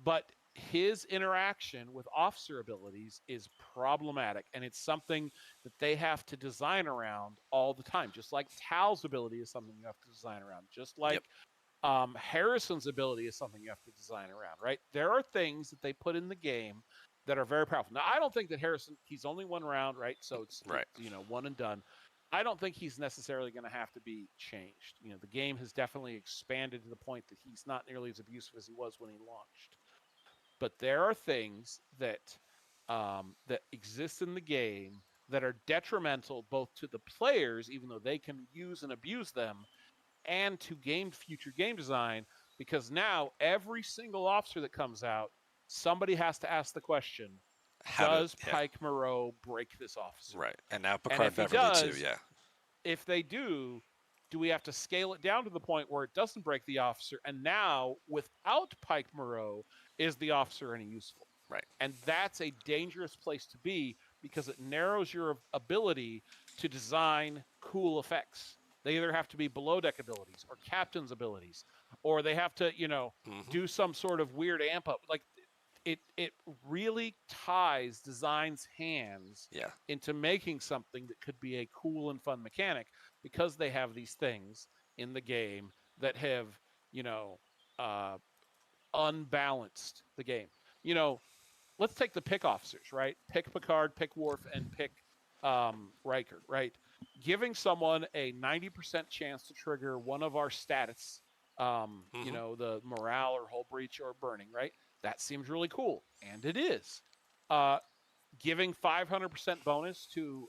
but his interaction with officer abilities is problematic, and it's something that they have to design around all the time, just like Tal's ability is something you have to design around, just Yep. like Harrison's ability is something you have to design around, right? There are things that they put in the game that are very powerful. Now, I don't think that Harrison, he's only one round, right? So Right. one and done. I don't think he's necessarily going to have to be changed. The game has definitely expanded to the point that he's not nearly as abusive as he was when he launched. But there are things that exist in the game that are detrimental both to the players, even though they can use and abuse them, and to future game design, because now every single officer that comes out, somebody has to ask the question, How to, does yeah, Pike Moreau break this officer? right. And now And Picard if he Beverly too, does, yeah. if they do we have to scale it down to the point where it doesn't break the officer? And now, without Pike Moreau, is the officer any useful? Right. And that's a dangerous place to be because it narrows your ability to design cool effects. They either have to be below deck abilities or captain's abilities, or they have to, Hmm. do some sort of weird amp up. Like it really ties design's hands Yeah. into making something that could be a cool and fun mechanic because they have these things in the game that have, you know, uh, unbalanced the game. You know, let's take the pick officers, right? Pick Picard, pick Worf, and pick Riker, right? Giving someone a 90% chance to trigger one of our status, Hmm. the morale or hull breach or burning, right? That seems really cool, and it is. Uh, Giving 500% bonus to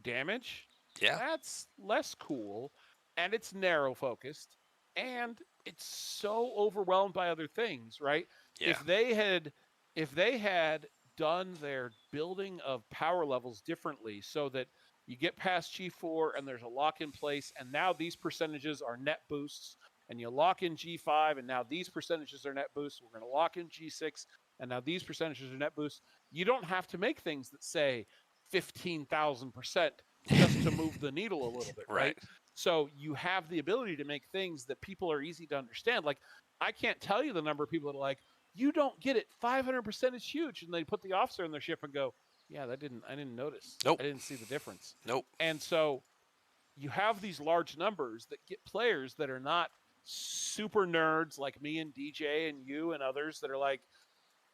damage, Yeah. that's less cool, and it's narrow focused, and it's so overwhelmed by other things, right? Yeah. if they had if they had done their building of power levels differently so that you get past G4 and there's a lock in place, and now these percentages are net boosts, and you lock in G5 and now these percentages are net boosts, we're going to lock in G6 and now these percentages are net boosts. You don't have to make things that say 15,000% just to move the needle a little bit, Right. right? So you have the ability to make things that people are easy to understand. Like, I can't tell you the number of people that are like, you don't get it. 500% is huge. And they put the officer in their ship and go, yeah, I didn't notice. Nope. I didn't see the difference. Nope. And so you have these large numbers that get players that are not super nerds like me and DJ and you and others that are like,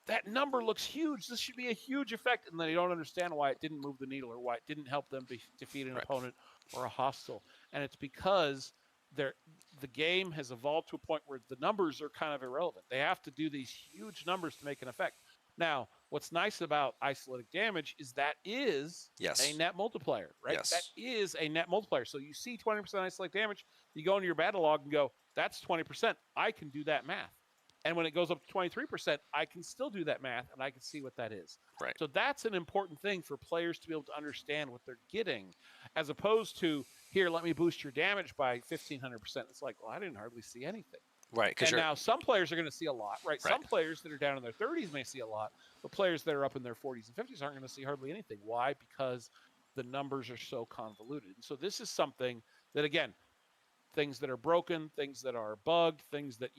that number looks huge. This should be a huge effect. And then they don't understand why it didn't move the needle or why it didn't help them defeat an Right. opponent or a hostile. And it's because they're, the game has evolved to a point where the numbers are kind of irrelevant. They have to do these huge numbers to make an effect. Now, what's nice about isolatic damage is that is a Yes. net multiplier, right? That Yes. is a net multiplier. So you see 20% isolatic damage, you go into your battle log and go, that's 20%. I can do that math. And when it goes up to 23%, I can still do that math and I can see what that is. Right. So that's an important thing for players to be able to understand what they're getting, as opposed to, here, let me boost your damage by 1,500%. It's like, well, I didn't hardly see anything. Right. Because And you're now some players are going to see a lot, right? right. Some players that are down in their 30s may see a lot, but players that are up in their 40s and 50s aren't going to see hardly anything. Why? Because the numbers are so convoluted. And so this is something that, again, things that are broken, things that are bugged, things that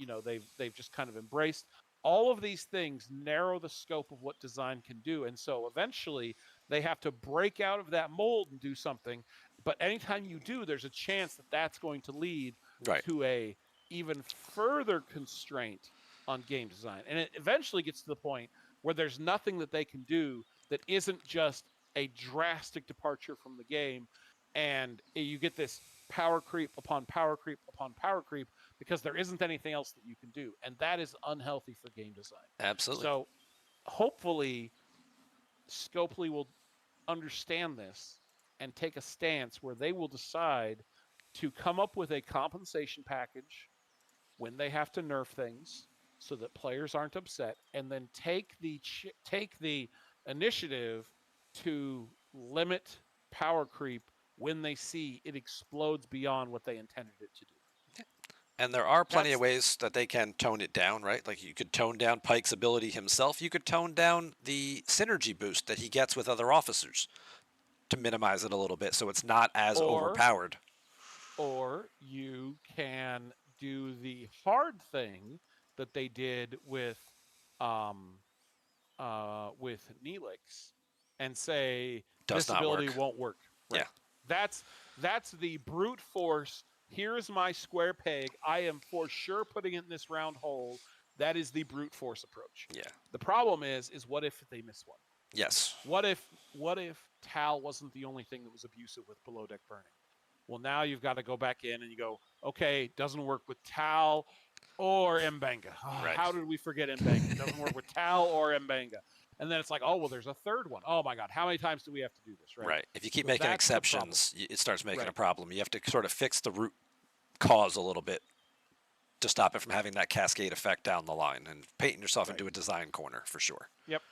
they've just kind of embraced. All of these things narrow the scope of what design can do, and so eventually they have to break out of that mold and do something. But anytime you do, there's a chance that that's going to lead Right. to a even further constraint on game design, and it eventually gets to the point where there's nothing that they can do that isn't just a drastic departure from the game, and you get this power creep upon power creep upon power creep because there isn't anything else that you can do, and that is unhealthy for game design. Absolutely. So hopefully Scopely will understand this and take a stance where they will decide to come up with a compensation package when they have to nerf things so that players aren't upset, and then take the initiative to limit power creep when they see it explodes beyond what they intended it to do. And there are plenty of That's ways that they can tone it down, right? Like you could tone down Pike's ability himself. You could tone down the synergy boost that he gets with other officers to minimize it a little bit so it's not as or overpowered. or you can do the hard thing that they did um with Neelix and say Does this not ability work. won't work. Yeah. Right. That's the brute force. Here's my square peg. I am for sure putting it in this round hole. That is the brute force approach. Yeah. The problem is what if they miss one? Yes. What if Tal wasn't the only thing that was abusive with below deck burning? Well, now you've got to go back in and you go, okay, doesn't work with Tal or Mbanga. Oh, Right. how did we forget Mbanga? It doesn't work with Tal or Mbanga. and then it's like, oh well, there's a third one. Oh my god, how many times do we have to do this, right? Right. If you keep So making that's the problem. exceptions, it starts making a Right, problem. You have to sort of fix the root cause a little bit to stop it from having that cascade effect down the line and painting yourself right. into a design corner for sure. Yep.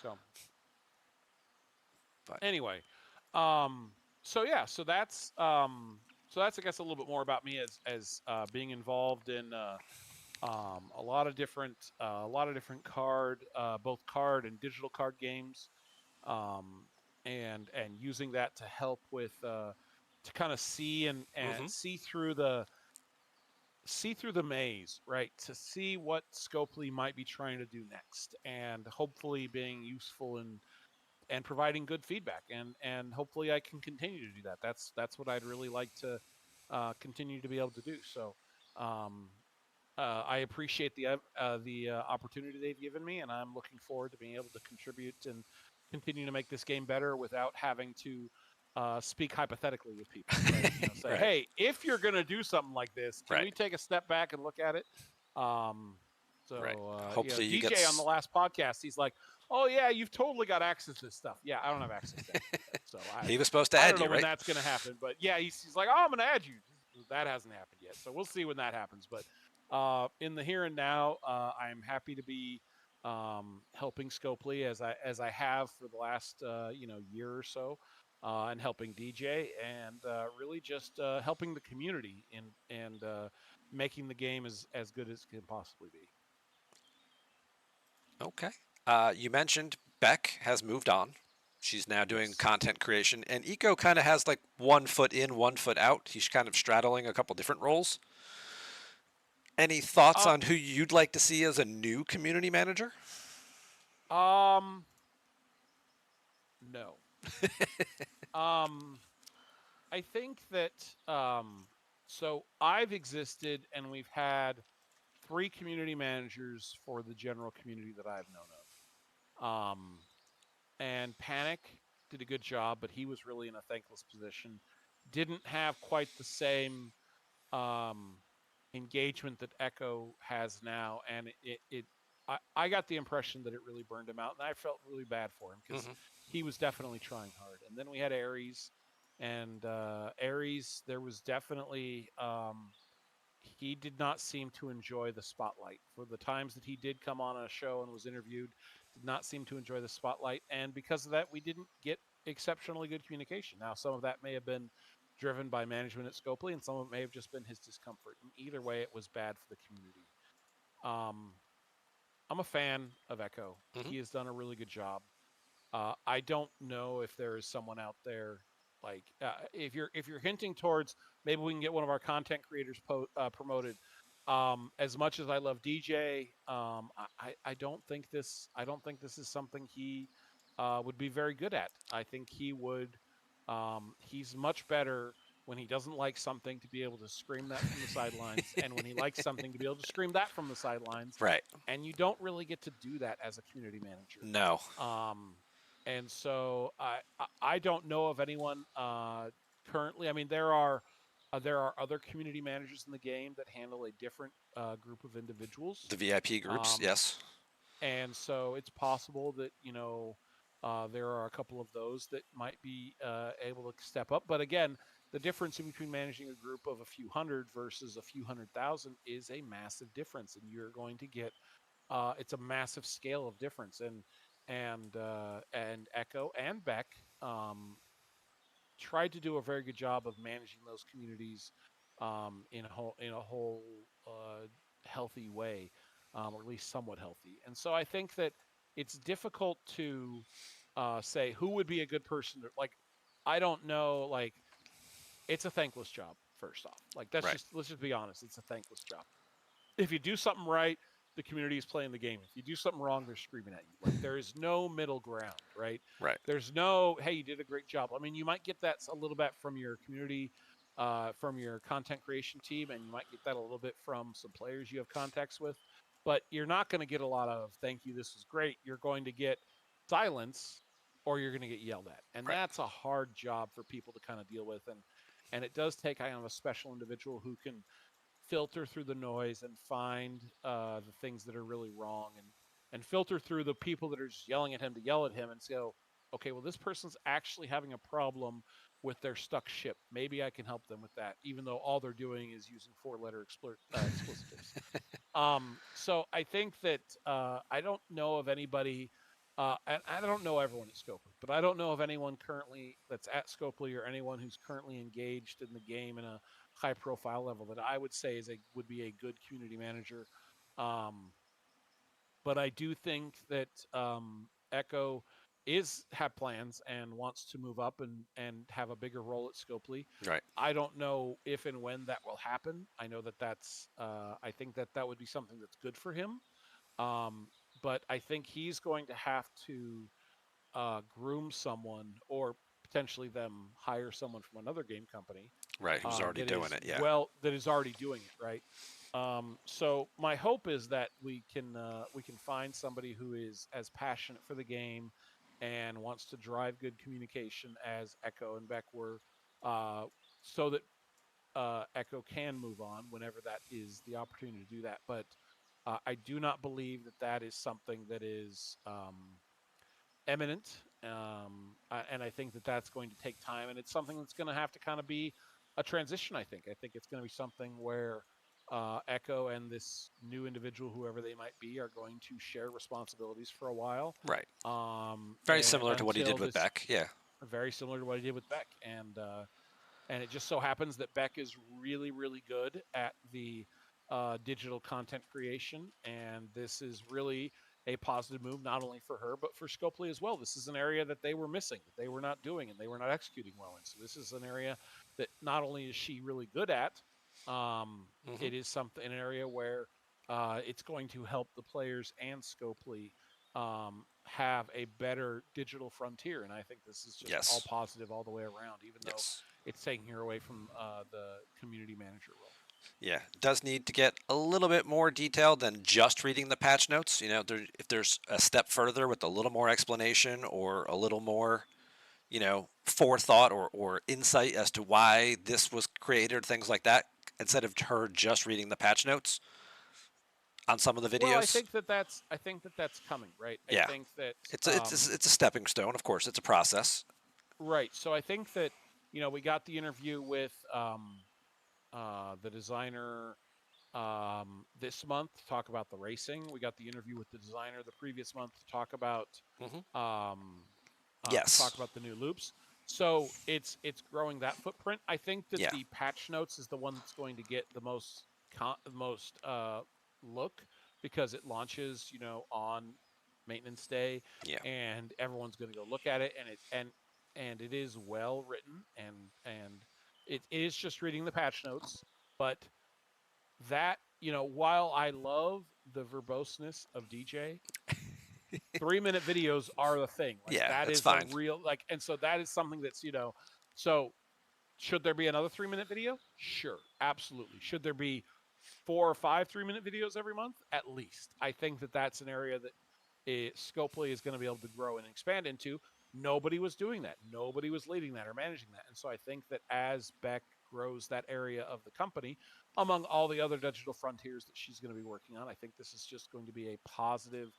So But anyway, um, so yeah, so that's I guess a little bit more about me as being involved in a lot of different both card and digital card games, um, and using that to help with to kind of and mm-hmm. see through the maze, right? To see what Scopely might be trying to do next, and hopefully being useful and providing good feedback, and hopefully I can continue to do that. That's what I'd really like to continue to be able to do. So um, I appreciate the opportunity they've given me, and I'm looking forward to being able to contribute and continue to make this game better without having to speak hypothetically with people, right? Say, Right. hey, if you're going to do something like this, can Right. we take a step back and look at it? Um, Right. so Hopefully you get. DJ on the last podcast, he's like, "Oh yeah, you've totally got access to this stuff." Yeah, I don't have access to any of it yet, so He was supposed to I add don't know you, when right? that's going to happen. But yeah, he's like, "Oh, I'm going to add you." That hasn't happened yet, so we'll see when that happens. But in the here and now, I'm happy to be helping Scopely as I have for the last year or so, and helping DJ and really just helping the community and making the game as good as it can possibly be. Okay. You mentioned Beck has moved on. She's now doing Yes. content creation, and Eco kind of has like 1 foot in, 1 foot out. He's kind of straddling a couple different roles. Any thoughts Uh, on who you'd like to see as a new community manager? um, no. Um, I think that so I've existed and we've had three community managers for the general community that I've known of. And Panic did a good job, but he was really in a thankless position. Didn't have quite the same um, engagement that Echo has now, and I got the impression that it really burned him out, and I felt really bad for him because Mm-hmm. he was definitely trying hard. And then we had Aries, and Aries, there was definitely he did not seem to enjoy the spotlight for the times that he did come on a show and was interviewed. Did not seem to enjoy the spotlight, and because of that, we didn't get exceptionally good communication. Now, some of that may have been driven by management at Scopely, and some of it may have just been his discomfort. And either way, it was bad for the community. Um, I'm a fan of Echo. Mm-hmm. He has done a really good job. I don't know if there is someone out there like if you're hinting towards maybe we can get one of our content creators promoted. As much as I love DJ, I don't think this is something he would be very good at. I think he would. He's much better when he doesn't like something to be able to scream that from the sidelines, and when he likes something to be able to scream that from the sidelines. Right. And you don't really get to do that as a community manager. No. Um, and so I don't know of anyone currently. I mean, there are other community managers in the game that handle a different group of individuals. The VIP groups, Um, yes. and so it's possible that there are a couple of those that might be able to step up. But again, the difference in between managing a group of a few hundred versus a few 100,000 is a massive difference, and you're going to get it's a massive scale of difference. And Echo and Beck tried to do a very good job of managing those communities in a whole healthy way, or at least somewhat healthy. And so I think that it's difficult to say who would be a good person to, like. I don't know. Like, it's a thankless job. First off, like, Right. let's just be honest. It's a thankless job. If you do something right, the community is playing the game. If you do something wrong, they're screaming at you. Like, there is no middle ground, right? Right. There's no, hey, you did a great job. I mean, you might get that a little bit from your community, from your content creation team, and you might get that a little bit from some players you have contacts with, but you're not going to get a lot of thank you, this was great. You're going to get silence, or you're going to get yelled at, and Right. that's a hard job for people to kind of deal with. And it does take kind of a special individual who can filter through the noise and find the things that are really wrong, and filter through the people that are just yelling at him to yell at him and go, okay, well, this person's actually having a problem with their stuck ship. Maybe I can help them with that, even though all they're doing is using four-letter explicitives. So I think that I don't know of anybody, and I don't know everyone at Scopely, but I don't know of anyone currently that's at Scopely or anyone who's currently engaged in the game in a high profile level that I would say would be a good community manager. Um, but I do think that Echo is have plans and wants to move up and have a bigger role at Scopely. Right. I don't know if and when that will happen. I know that I think that that would be something that's good for him. Um, but I think he's going to have to groom someone or potentially them hire someone from another game company Right. Who's already doing it? Yeah. that is already doing it right. So my hope is that we can find somebody who is as passionate for the game and wants to drive good communication as Echo and Beck were, uh, so that Echo can move on whenever that is the opportunity to do that. But I do not believe that that is something that is eminent, and I think that that's going to take time, and it's something that's going to have to kind of be a transition. I think it's going to be something where Echo and this new individual, whoever they might be, are going to share responsibilities for a while, Right. Very and similar to what he until did with this, Beck. Yeah. very similar to what he did with Beck, and it just so happens that Beck is really, really good at the digital content creation, and this is really a positive move not only for her but for Scopely as well. This is an area that they were missing, that they were not doing, and they were not executing well in. So this is an area that not only is she really good at, Hmm. it is something an area where it's going to help the players and Scopely have a better digital frontier. And I think this is just all Yes. positive all the way around, even though Yes. it's taking her away from the community manager role. Yeah, it does need to get a little bit more detailed than just reading the patch notes. If there's a step further with a little more explanation or a little more, forethought or insight as to why this was created, things like that, instead of her just reading the patch notes on some of the Well, videos. I think that that's coming, right? I Yeah, think that it's a stepping stone. Of course, it's a process. right. So I think that we got the interview with the designer this month to talk about the racing. We got the interview with the designer the previous month to Hmm. um, Yes. the new loops. So it's growing that footprint. I think that Yeah. the patch notes is the one that's going to get the most look because it launches, on maintenance day, Yeah. and everyone's going to go look at it, and it is well written, and it is just reading the patch notes, but that while I love the verboseness of DJ, 3-minute videos are the thing. Like Yeah. that That's is a fine. real and so that is something that's so should there be another 3-minute video? Sure, absolutely. Should there be 4 or 5 3-minute videos every month? At least. I think that that's an area that Scopely is going to be able to grow and expand into. Nobody was doing that. Nobody was leading that or managing that. And so I think that as Beck grows that area of the company, among all the other digital frontiers that she's going to be working on, I think this is just going to be a positive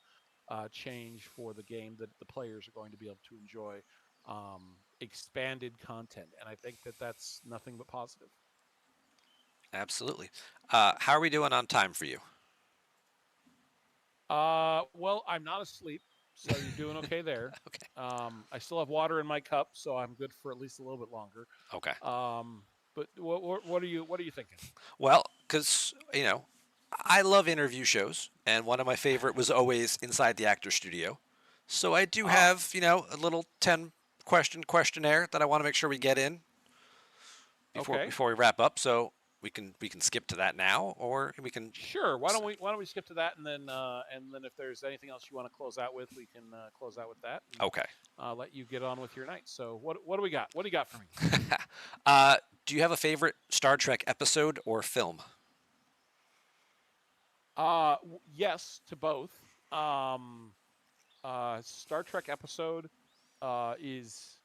change for the game that the players are going to be able to enjoy expanded content. And I think that that's nothing but positive. Absolutely. How are we doing on time for you? Well, I'm not asleep, so you're doing okay there. Okay. I still have water in my cup, so I'm good for at least a little bit longer. Okay. Um, but what are you thinking? Well, because, I love interview shows, and one of my favorite was always Inside the Actor Studio. So I do Ah, have, a little 10 question questionnaire that I want to make sure we get in before okay, before we wrap up. So we can skip to that now, or we can. sure. Why don't we skip to that, and then if there's anything else you want to close out with, we can close out with that and Okay. let you get on with your night. So what do we got? What do you got for me? uh, do you have a favorite Star Trek episode or film? Yes to both. Um, Star Trek episode is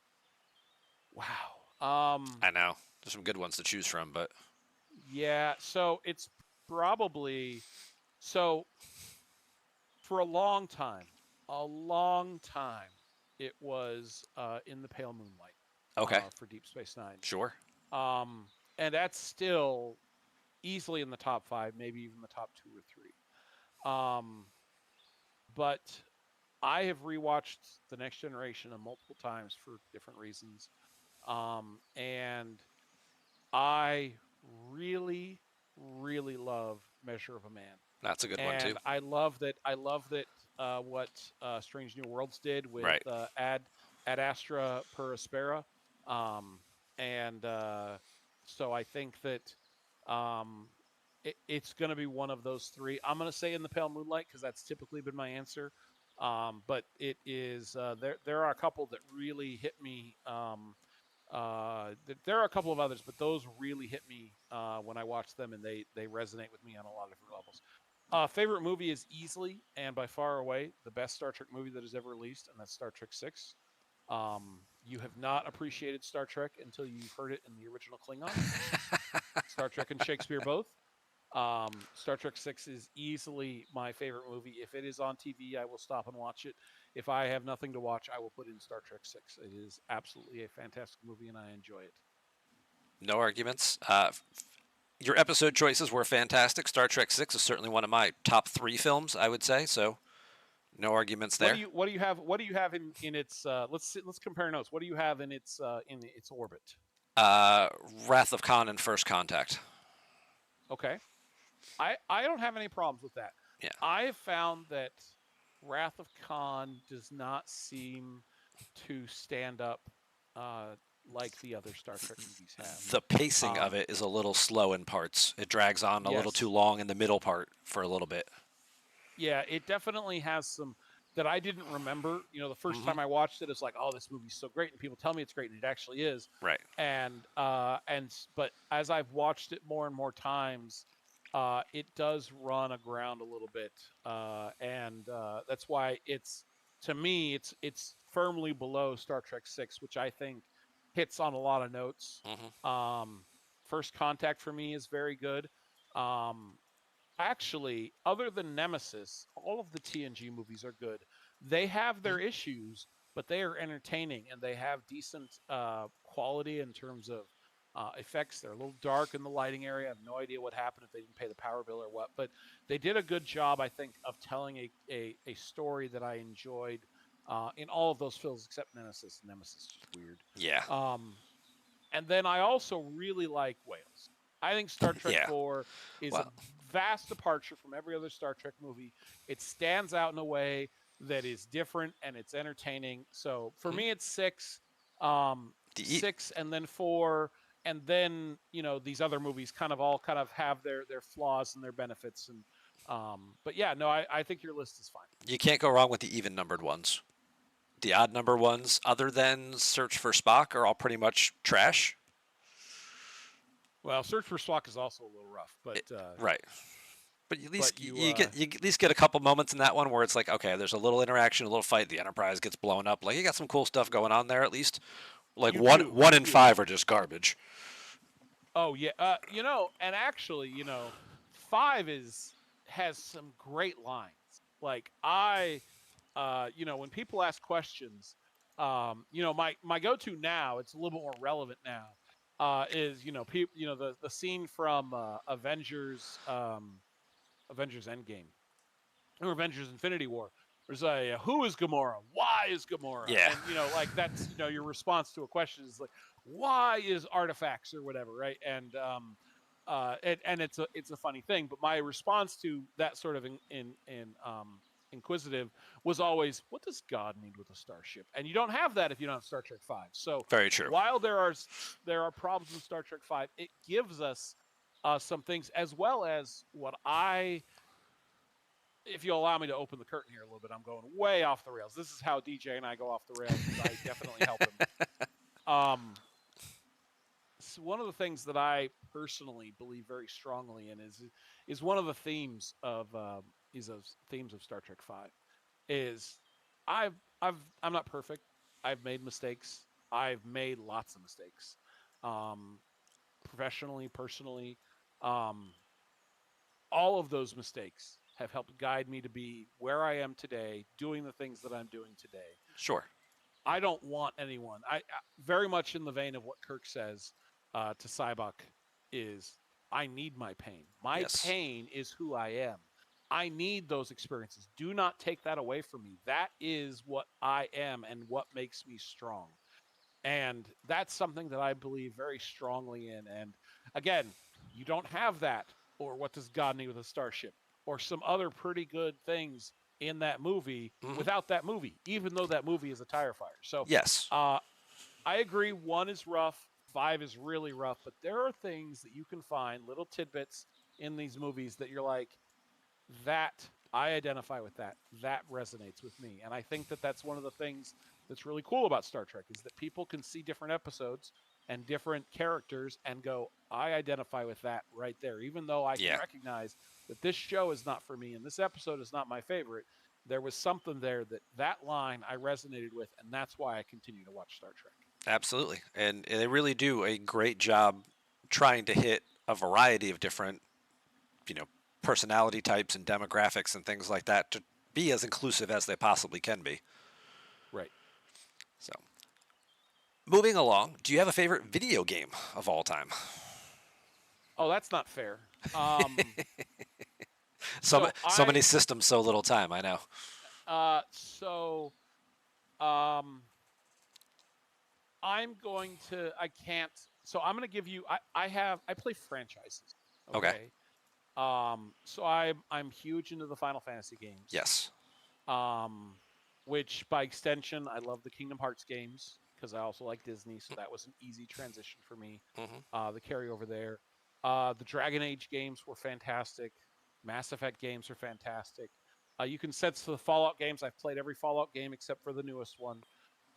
wow. I know there's some good ones to choose from, but Yeah, so it's probably so for a long time, it was In the Pale Moonlight Okay. for Deep Space Nine. Sure. Um, and that's still easily in the top five, maybe even the top two or three. Um, but I have rewatched The Next Generation multiple times for different reasons. And I really, really love Measure of a Man. That's a good one too. And I love that what Strange New Worlds did with Right. Ad Astra per Aspera, um, and so I think that um, it's going to be one of those three. I'm going to say In the Pale Moonlight because that's typically been my answer, but it is there are a couple that really hit me. There are a couple of others, but those really hit me when I watch them, and they resonate with me on a lot of different levels. Favorite movie is easily and by far away the best Star Trek movie that is ever released, and that's Star Trek Six. You have not appreciated Star Trek until you've heard it in the original Klingon. Star Trek and Shakespeare both. Star Trek Six is easily my favorite movie. If it is on TV, I will stop and watch it. If I have nothing to watch, I will put in Star Trek Six. It is absolutely a fantastic movie, and I enjoy it. No arguments. Your episode choices were fantastic. Star Trek Six is certainly one of my top three films, I would say. So no arguments there. What do you have in its let's compare notes. What do you have in its orbit? Uh, Wrath of Khan and First Contact. Okay. I don't have any problems with that. Yeah. I have found that Wrath of Khan does not seem to stand up uh, like the other Star Trek movies have. The pacing of Um, it is a little slow in parts. It drags on a little too yes, long in the middle part for a little bit. yeah, it definitely has some that I didn't remember. The first Hmm. time I watched it, it's like, oh, this movie's so great, and people tell me it's great, and it actually is. Right. But as I've watched it more and more times, it does run aground a little bit, and that's why it's to me it's firmly below Star Trek Six, which I think hits on a lot of notes. Hmm. Um, First Contact for me is very good. Um, Actually, other than Nemesis, all of the TNG movies are good. They have their issues, but they are entertaining and they have decent quality in terms of effects. They're a little dark in the lighting area. I have no idea what happened if they didn't pay the power bill or what, but they did a good job, I think, of telling a story that I enjoyed in all of those films except Nemesis. Nemesis is just weird. Yeah. Um, and then I also really like Whales. I think Star Trek Yeah. 4 is a Well, vast departure from every other Star Trek movie. It stands out in a way that is different and it's entertaining. So for mhm. me, it's the six, and then four, and then these other movies kind of have their flaws and their benefits. And but yeah, no, I think your list is fine. you can't go wrong with the even numbered ones. The odd number ones, other than Search for Spock, are all pretty much trash. Well, Search for Spock is also a little rough, It, right. But at but least you you at least get a couple moments in that one where it's like, okay, there's a little interaction, a little fight. The Enterprise gets blown up. Like you got some cool stuff going on there. At least like you one do one you in do five are just garbage. Oh yeah, and actually, five is has some great lines. Like when people ask questions, my go-to now, it's a little bit more relevant now, is people, the scene from Avengers Endgame or Avengers Infinity War. There's a who is Gamora? Why is Gamora? Yeah. And like that's your response to a question is like why is artifacts or whatever, right? And it's a funny thing, but my response to that sort of inquisitive was always, what does God need with a starship? And you don't have that if you don't have Star Trek Five. So Very true. while there are problems in Star Trek Five, it gives us some things as well as what I if you allow me to open the curtain here a little bit, I'm going way off the rails. This is how DJ and I go off the rails because I definitely help him. Um, so one of the things that I personally believe very strongly in is one of the themes of themes of Star Trek Five is I'm not perfect. I've made mistakes. I've made lots of mistakes, um, professionally, personally. Um, all of those mistakes have helped guide me to be where I am today, doing the things that I'm doing today. Sure. I don't want anyone. I very much in the vein of what Kirk says to Cybok is I need my pain. My Yes. pain is who I am. I need those experiences. Do not take that away from me. That is what I am and what makes me strong. And that's something that I believe very strongly in. And again, you don't have that, or what does God need with a starship, or some other pretty good things in that movie Hmm. without that movie, even though that movie is a tire fire. So Yes. uh, I agree, one is rough, five is really rough, but there are things that you can find, little tidbits in these movies that you're like, that I identify with that. That resonates with me. And I think that that's one of the things that's really cool about Star Trek is that people can see different episodes and different characters and go, I identify with that right there. Even though I can Yeah. recognize that this show is not for me and this episode is not my favorite, there was something there that that line I resonated with, and that's why I continue to watch Star Trek. Absolutely. And they really do a great job trying to hit a variety of different, you know, personality types and demographics and things like that to be as inclusive as they possibly can be. Right. So, moving along, do you have a favorite video game of all time? Oh, that's not fair. Um, So, so so many I, systems, so little time. I know. uh, so um, I'm going to. I can't. So I'm going to give you. I play franchises. Okay. Okay. So I'm huge into the Final Fantasy games. Yes. Um, which by extension, I love the Kingdom Hearts games because I also like Disney. So that was an easy transition for me. Hmm. The carryover there. The Dragon Age games were fantastic. Mass Effect games are fantastic. You can sense the Fallout games. I've played every Fallout game except for the newest one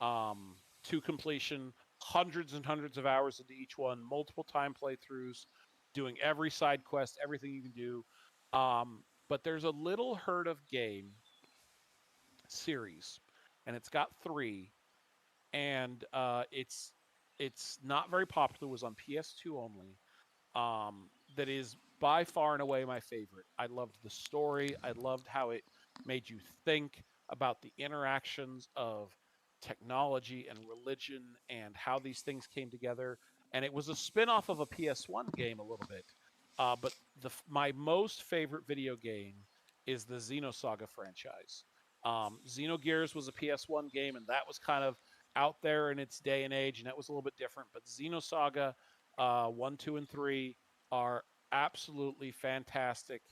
to completion, hundreds and hundreds of hours into each one, multiple time playthroughs, doing every side quest, everything you can do. But there's a little herd of game series, and it's got three, and it's not very popular. It was on PS2 only. That is by far and away my favorite. I loved the story. I loved how it made you think about the interactions of technology and religion and how these things came together. And it was a spin-off of a PS1 game a little bit. But my most favorite video game is the Xenosaga franchise. Xenogears was a PS1 game, and that was kind of out there in its day and age, and that was a little bit different. But Xenosaga 1, 2, and 3 are absolutely fantastic.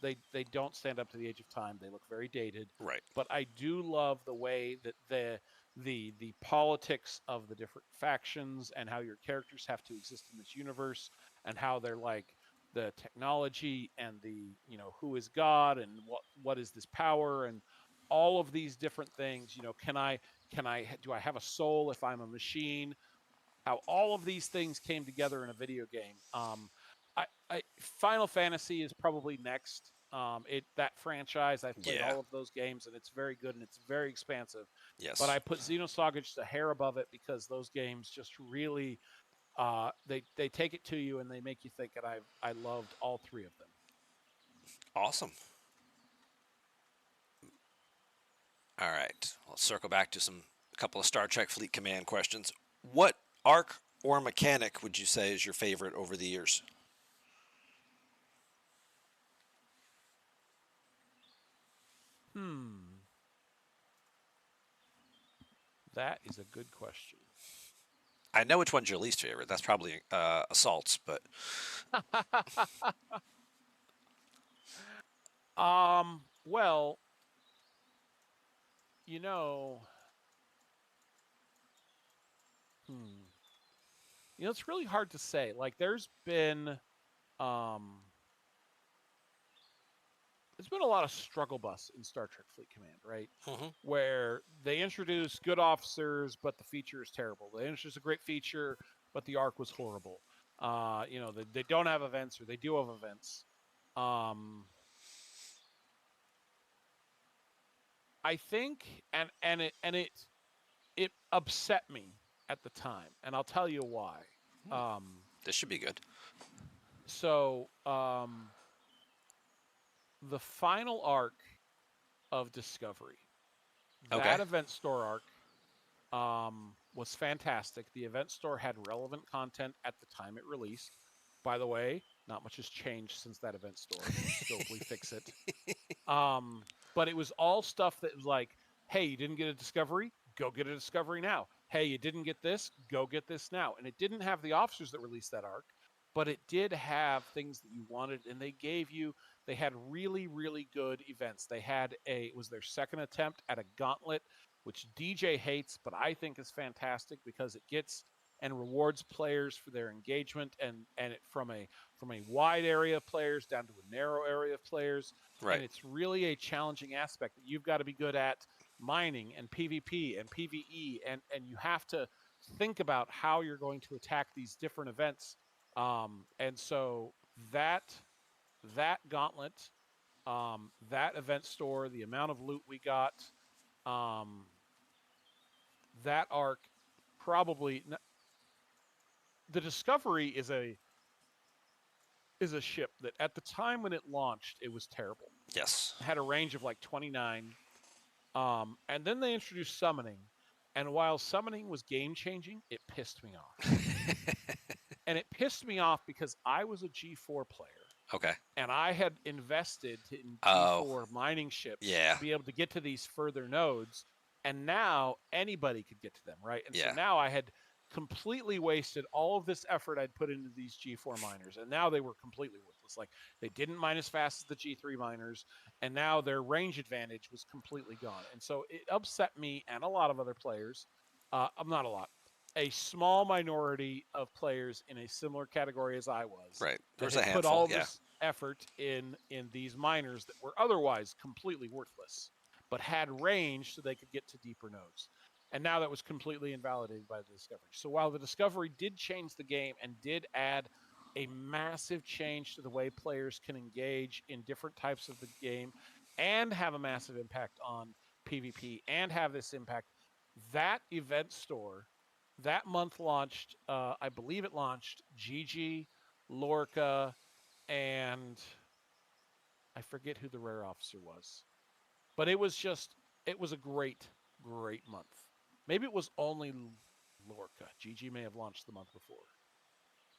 They don't stand up to the age of time. They look very dated, Right. but I do love the way that the politics of the different factions and how your characters have to exist in this universe and how they're like the technology and the who is God and what is this power and all of these different things. Can I do I have a soul if I'm a machine? How all of these things came together in a video game. Final Fantasy is probably next. That franchise I've played Yeah. all of those games and it's very good and it's very expansive. But Yes. I put Xenosaga just a hair above it because those games just really they take it to you and they make you think. And I loved all three of them. Awesome. All right. Let's circle back to a couple of Star Trek Fleet Command questions. What arc or mechanic would you say is your favorite over the years? Hmm, that is a good question. I know which one's your least favorite. That's probably assaults, but Well, you know, hmm. It's really hard to say. Like um there's been a lot of struggle bus in Star Trek Fleet Command, right? hmm, Where they introduce good officers, but the feature is terrible. They introduce a great feature, but the arc was horrible. They don't have events or they do have events. Um, I think, and it upset me at the time, and I'll tell you why. Um, this should be good. so the final arc of Discovery, Okay. that event store arc was fantastic. The event store had relevant content at the time it released. By the way, not much has changed since that event store. Scopely fix it. Um, but it was all stuff that was like, hey, you didn't get a discovery? Go get a discovery now. Hey, you didn't get this? Go get this now. And it didn't have the officers that released that arc, but it did have things that you wanted, and they had really, really good events. It was their second attempt at a gauntlet, which DJ hates, but I think is fantastic because it gets and rewards players for their engagement and it from a wide area of players down to a narrow area of players, and Right. it's really a challenging aspect that you've got to be good at mining and PvP and PvE, and you have to think about how you're going to attack these different events. And so that that gauntlet, that event store, the amount of loot we got, um, that arc, probably the Discovery is a ship that at the time when it launched, it was terrible. Yes. It had a range of like 29. And then they introduced summoning. And while summoning was game changing, it pissed me off. And it pissed me off because I was a G4 player Okay. and I had invested in Oh, G4 mining ships yeah. to be able to get to these further nodes. And now anybody could get to them, right? And so Yeah. now I had completely wasted all of this effort I'd put into these G4 miners. And now they were completely worthless. Like they didn't mine as fast as the G3 miners. And now their range advantage was completely gone. And so it upset me and a lot of other players. Not a lot, a small minority of players in a similar category as I was Right. that There's a had put handful. all of Yeah. this effort in these miners that were otherwise completely worthless, but had range so they could get to deeper nodes. And now that was completely invalidated by the discovery. So while the discovery did change the game and did add a massive change to the way players can engage in different types of the game and have a massive impact on PvP and have this impact, that event store that month launched, I believe it launched Gigi, Lorca, and I forget who the rare officer was. But it was a great, great month. Maybe it was only Lorca. Gigi may have launched the month before.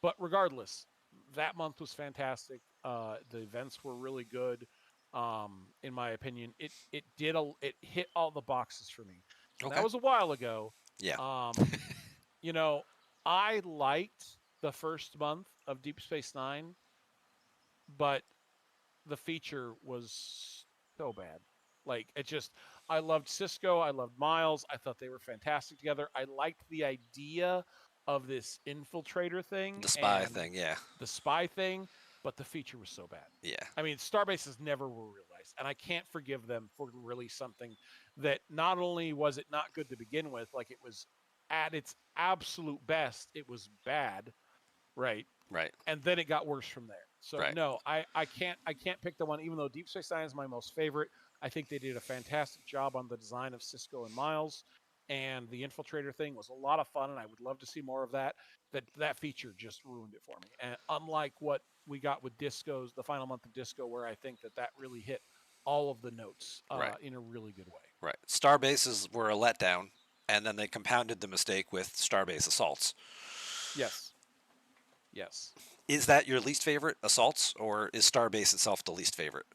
But regardless, that month was fantastic. The events were really good. In my opinion, it hit all the boxes for me. And that Okay. was a while ago. Yeah. Um, you know, I liked the first month of Deep Space Nine, but the feature was so bad. Like it just, I loved Cisco, I loved Miles. I thought they were fantastic together. I liked the idea of this infiltrator thing The spy and thing. Yeah. the spy thing, but the feature was so bad. Yeah. I mean, Starbases never were realized, and I can't forgive them for really something that not only was it not good to begin with, like it was at its absolute best, it was bad, right? Right. And then it got worse from there. So Right. no, I can't pick the one. Even though Deep Space Nine is my most favorite, I think they did a fantastic job on the design of Cisco and Miles, and the infiltrator thing was a lot of fun, and I would love to see more of that. That feature just ruined it for me. And unlike what we got with Disco's, the final month of Disco, where I think that really hit all of the notes Right. in a really good way. Right. Star bases were a letdown, and then they compounded the mistake with starbase assaults. Yes, yes. Is that your least favorite assaults, or is starbase itself the least favorite,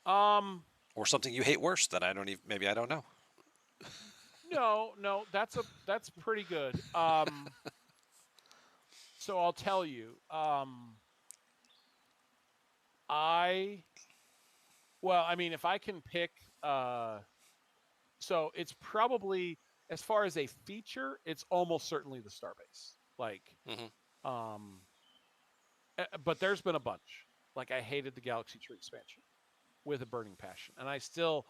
Um, or something you hate worse that I don't even maybe I don't know? no, no, that's pretty good. So I'll tell you. I well, I mean, if I can pick, uh, so it's probably as far as a feature, it's almost certainly the Starbase. Like, Hmm. um, but there's been a bunch. Like, I hated the Galaxy Tree expansion with a burning passion, and I still,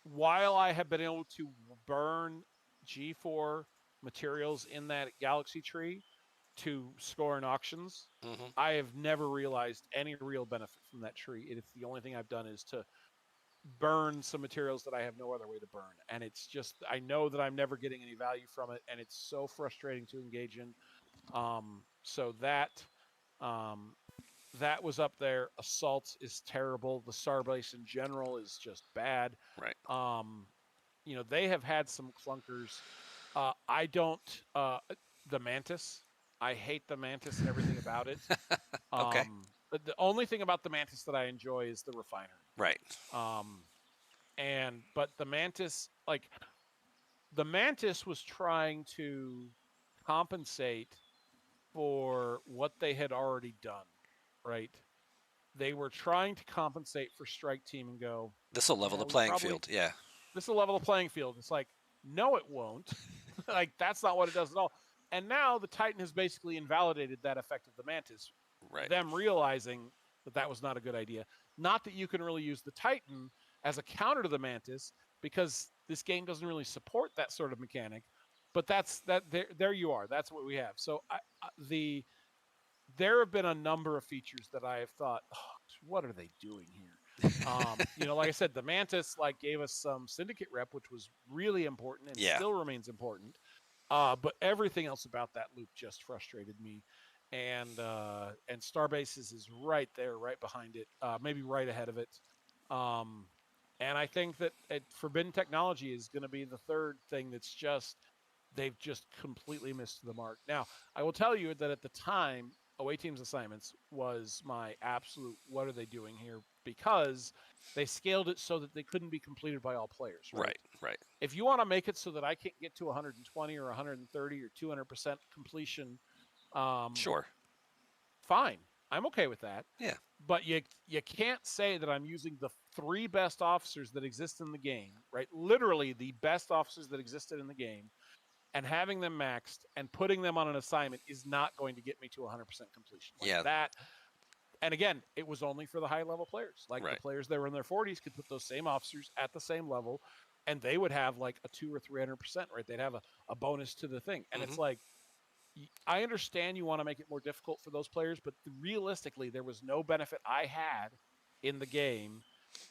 while I have been able to burn G4 materials in that Galaxy Tree to score in auctions, Hmm. I have never realized any real benefit from that tree. It's the only thing I've done is to burn some materials that I have no other way to burn. And it's just, I know that I'm never getting any value from it. And it's so frustrating to engage in. So that, um, that was up there. Assaults is terrible. The Starbase in general is just bad. Right. Um, they have had some clunkers. I don't. The Mantis. I hate the Mantis and everything about it. Okay. The only thing about the Mantis that I enjoy is the refinery. Right. Um, but the Mantis was trying to compensate for what they had already done, right? They were trying to compensate for Strike Team and go, This will level yeah, the we playing probably field. Yeah. this will level the playing field. It's like, no, it won't. Like that's not what it does at all. And now the Titan has basically invalidated that effect of the Mantis, Right. them realizing that that was not a good idea. Not that you can really use the Titan as a counter to the Mantis because this game doesn't really support that sort of mechanic. But that's that. There you are. That's what we have. So there have been a number of features that I have thought, oh, what are they doing here? Like I said, the Mantis gave us some syndicate rep, which was really important and Yeah. still remains important. But everything else about that loop just frustrated me. And Starbases is right there, right behind it, maybe right ahead of it. Um, and I think that Forbidden Technology is going to be the third thing that's just they've just completely missed the mark. Now, I will tell you that at the time, away teams assignments was my absolute what are they doing here because they scaled it so that they couldn't be completed by all players, right? Right. Right. If you want to make it so that I can't get to 120 or 130 or 200% completion, um, Sure. fine. I'm okay with that. Yeah. But you can't say that I'm using the three best officers that exist in the game, right? Literally the best officers that existed in the game, and having them maxed and putting them on an assignment is not going to get me to 100% completion like Yeah. that. And again, it was only for the high level players. Like the Right. players that were in their 40s could put those same officers at the same level, and they would have like a 200 or 300%, right? They'd have a bonus to the thing. And Hmm. it's like, I understand you want to make it more difficult for those players, but realistically, there was no benefit I had in the game,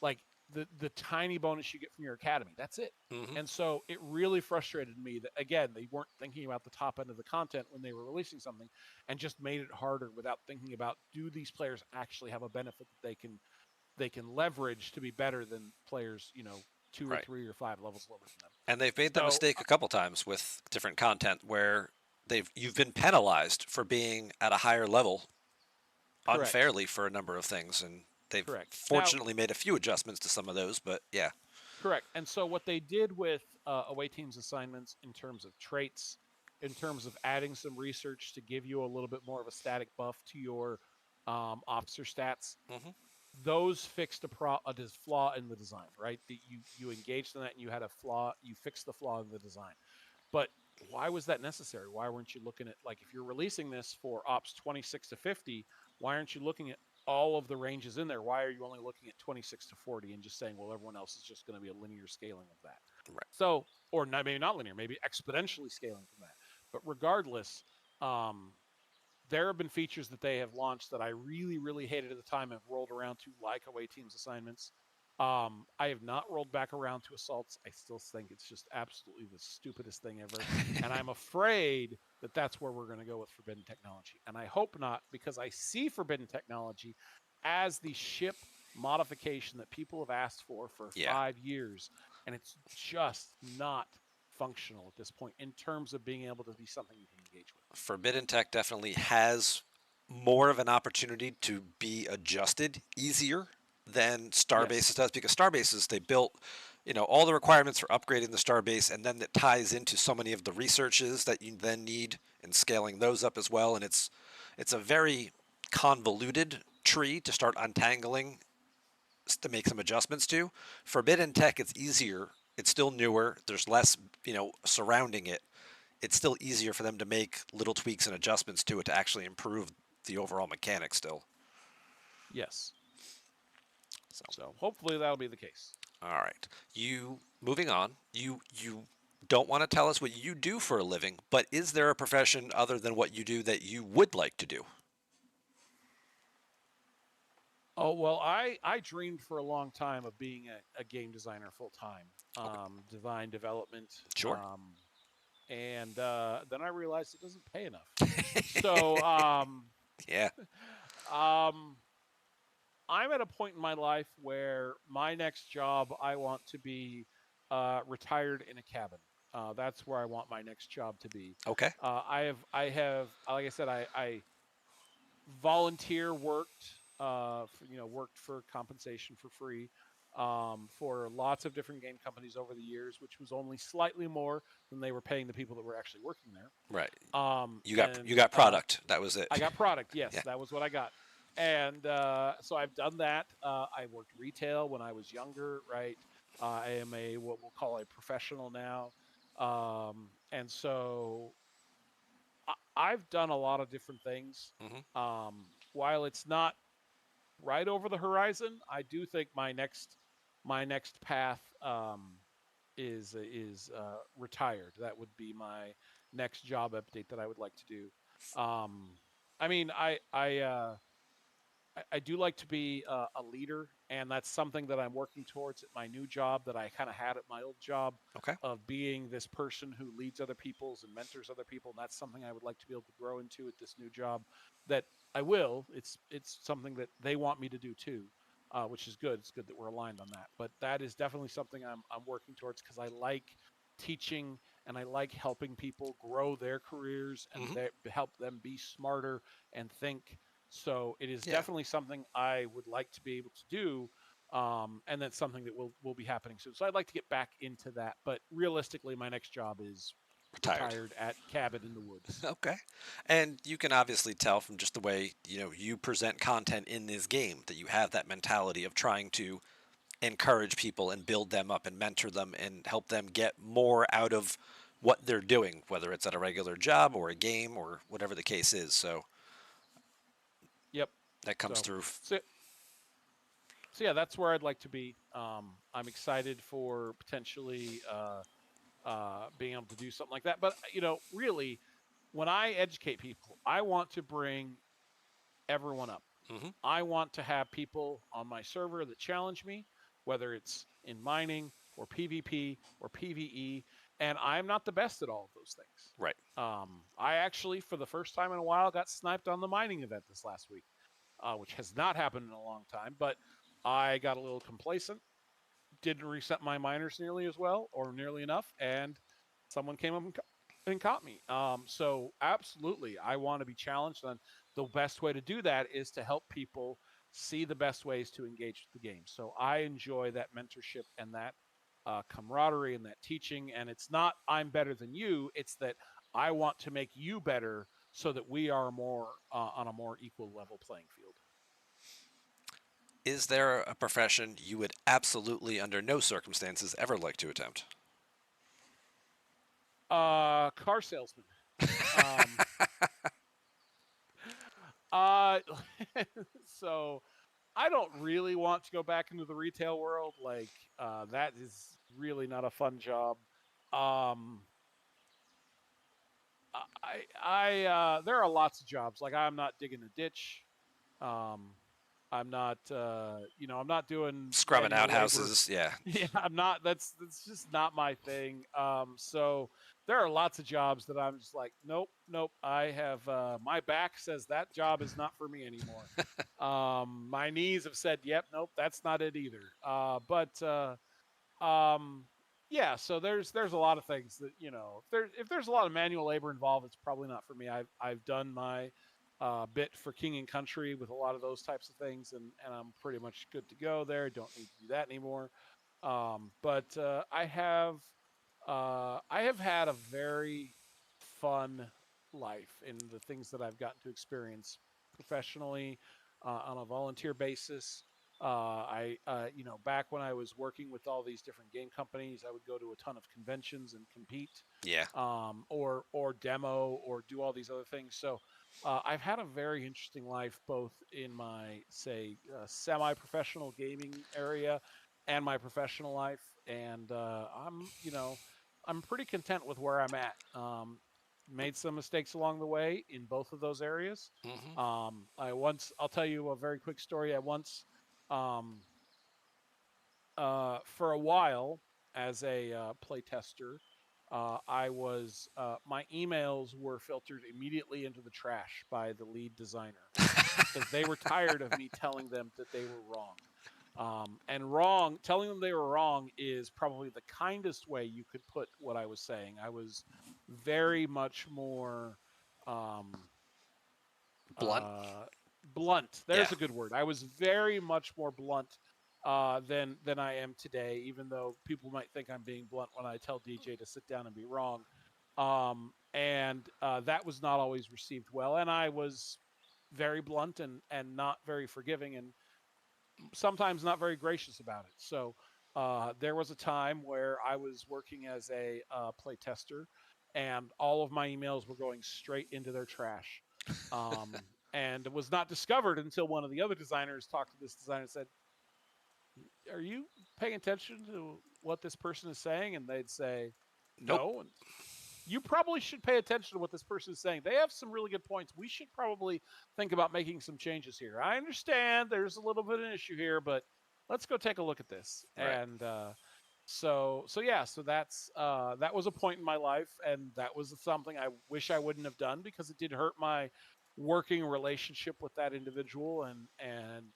like the tiny bonus you get from your academy. That's it. Hmm. And so it really frustrated me that again they weren't thinking about the top end of the content when they were releasing something, and just made it harder without thinking about do these players actually have a benefit that they can leverage to be better than players 2 or Right. 3 or 5 levels lower than them. And they've made that So mistake a couple times with different content where you've been penalized for being at a higher level correct, unfairly for a number of things, and they've correct. Now fortunately made a few adjustments to some of those. But yeah. correct. And so what they did with away teams assignments in terms of traits, in terms of adding some research to give you a little bit more of a static buff to your officer stats, Hmm. those fixed a flaw in the design, right? That you engaged in that and you had a flaw, you fixed the flaw in the design. But why was that necessary? Why weren't you looking at like if you're releasing this for ops 26 to 50, why aren't you looking at all of the ranges in there? Why are you only looking at 26 to 40 and just saying, well, everyone else is just going to be a linear scaling of that? Right. So, or not, maybe not linear, maybe exponentially scaling from that. But regardless, um, there have been features that they have launched that I really, really hated at the time, have rolled around to like away teams assignments. I have not rolled back around to assaults. I still think it's just absolutely the stupidest thing ever. And I'm afraid that that's where we're going to go with Forbidden Technology. And I hope not, because I see Forbidden Technology as the ship modification that people have asked for Yeah. 5 years. And it's just not functional at this point in terms of being able to be something you can engage with. Forbidden Tech definitely has more of an opportunity to be adjusted easier than Starbases Yes. does, because Starbases, they built, all the requirements for upgrading the Starbase, and then it ties into so many of the researches that you then need and scaling those up as well. And it's a very convoluted tree to start untangling to make some adjustments to. Forbidden Tech, it's easier. It's still newer. There's less, surrounding it. It's still easier for them to make little tweaks and adjustments to it to actually improve the overall mechanics still. Yes. So, So hopefully that'll be the case. all right. You moving on. You don't want to tell us what you do for a living, but is there a profession other than what you do that you would like to do? Oh well, I dreamed for a long time of being a game designer full time, Okay. design development, Sure. and then I realized it doesn't pay enough. So Yeah. Um, I'm at a point in my life where my next job, I want to be retired in a cabin. That's where I want my next job to be. Okay. Like I said, I volunteer worked, worked for compensation for free for lots of different game companies over the years, which was only slightly more than they were paying the people that were actually working there. Right. Um, You and got product. That was I it. got product. Yes, Yeah. that was what I got. And so I've done that. I worked retail when I was younger, right? I am a what we'll call a professional now. And so I've done a lot of different things. Hmm. While it's not right over the horizon, I do think my next path is retired. That would be my next job update that I would like to do. I mean, I do like to be a leader, and that's something that I'm working towards at my new job that I kind of had at my old job Okay. of being this person who leads other people's and mentors other people. And that's something I would like to be able to grow into at this new job. That I will. It's something that they want me to do too, which is good. It's good that we're aligned on that. But that is definitely something I'm working towards because I like teaching and I like helping people grow their careers and Hmm. help them be smarter and think. So it is Yeah. definitely something I would like to be able to do. And that's something that will be happening soon. So I'd like to get back into that. But realistically, my next job is Retired. retired at cabin in the woods. Okay. And you can obviously tell from just the way, you present content in this game that you have that mentality of trying to encourage people and build them up and mentor them and help them get more out of what they're doing, whether it's at a regular job or a game or whatever the case is. So Yep. that comes So through. so so yeah, that's where I'd like to be. I'm excited for potentially being able to do something like that. But really, when I educate people, I want to bring everyone up. Hmm. I want to have people on my server that challenge me, whether it's in mining or PvP or PvE, and I'm not the best at all of those things. Right. I actually, for the first time in a while, got sniped on the mining event this last week, which has not happened in a long time, but I got a little complacent, didn't reset my miners nearly as well or nearly enough, and someone came up and caught me. So absolutely, I want to be challenged, and the best way to do that is to help people see the best ways to engage with the game. So I enjoy that mentorship and that camaraderie and that teaching. And it's not I'm better than you; it's that I want to make you better so that we are more on a more equal level playing field. Is there a profession you would absolutely, under no circumstances, ever like to attempt? Car salesman. Um, Uh, so I don't really want to go back into the retail world. Like, that is really not a fun job. Um, there are lots of jobs. Like, I'm not digging a ditch. Um, I'm not, I'm not doing Scrubbing manual labor. outhouses, yeah. Yeah, I'm not. That's just not my thing. So there are lots of jobs that I'm just like, nope, nope. I have my back says that job is not for me anymore. My knees have said, yep, nope, that's not it either. But um, yeah, so there's a lot of things that if there's a lot of manual labor involved, it's probably not for me. I've done my bit for King and Country with a lot of those types of things, and I'm pretty much good to go there. Don't need to do that anymore. But I have had a very fun life in the things that I've gotten to experience professionally on a volunteer basis. Back when I was working with all these different game companies, I would go to a ton of conventions and compete, Yeah. or demo, or do all these other things. So I've had a very interesting life, both in my say semi-professional gaming area and my professional life, and I'm pretty content with where I'm at. Made some mistakes along the way in both of those areas. Hmm. I'll tell you a very quick story. I once, um, for a while, as a play tester, my emails were filtered immediately into the trash by the lead designer. because they were tired of me telling them that they were wrong. Telling them they were wrong is probably the kindest way you could put what I was saying. I was very much more um, Blunt. uh, blunt. Yeah. There's a good word. I was very much more blunt than I am today. Even though people might think I'm being blunt when I tell DJ to sit down and be wrong, that was not always received well. And I was very blunt and not very forgiving and sometimes not very gracious about it. So there was a time where I was working as a play tester, and all of my emails were going straight into their trash. Um, and it was not discovered until one of the other designers talked to this designer and said, "Are you paying attention to what this person is saying?" And they'd say, Nope. "No." And you probably should pay attention to what this person is saying. They have some really good points. We should probably think about making some changes here. I understand there's a little bit of an issue here, but let's go take a look at this. Right. That was a point in my life, and that was something I wish I wouldn't have done because it did hurt my working relationship with that individual. And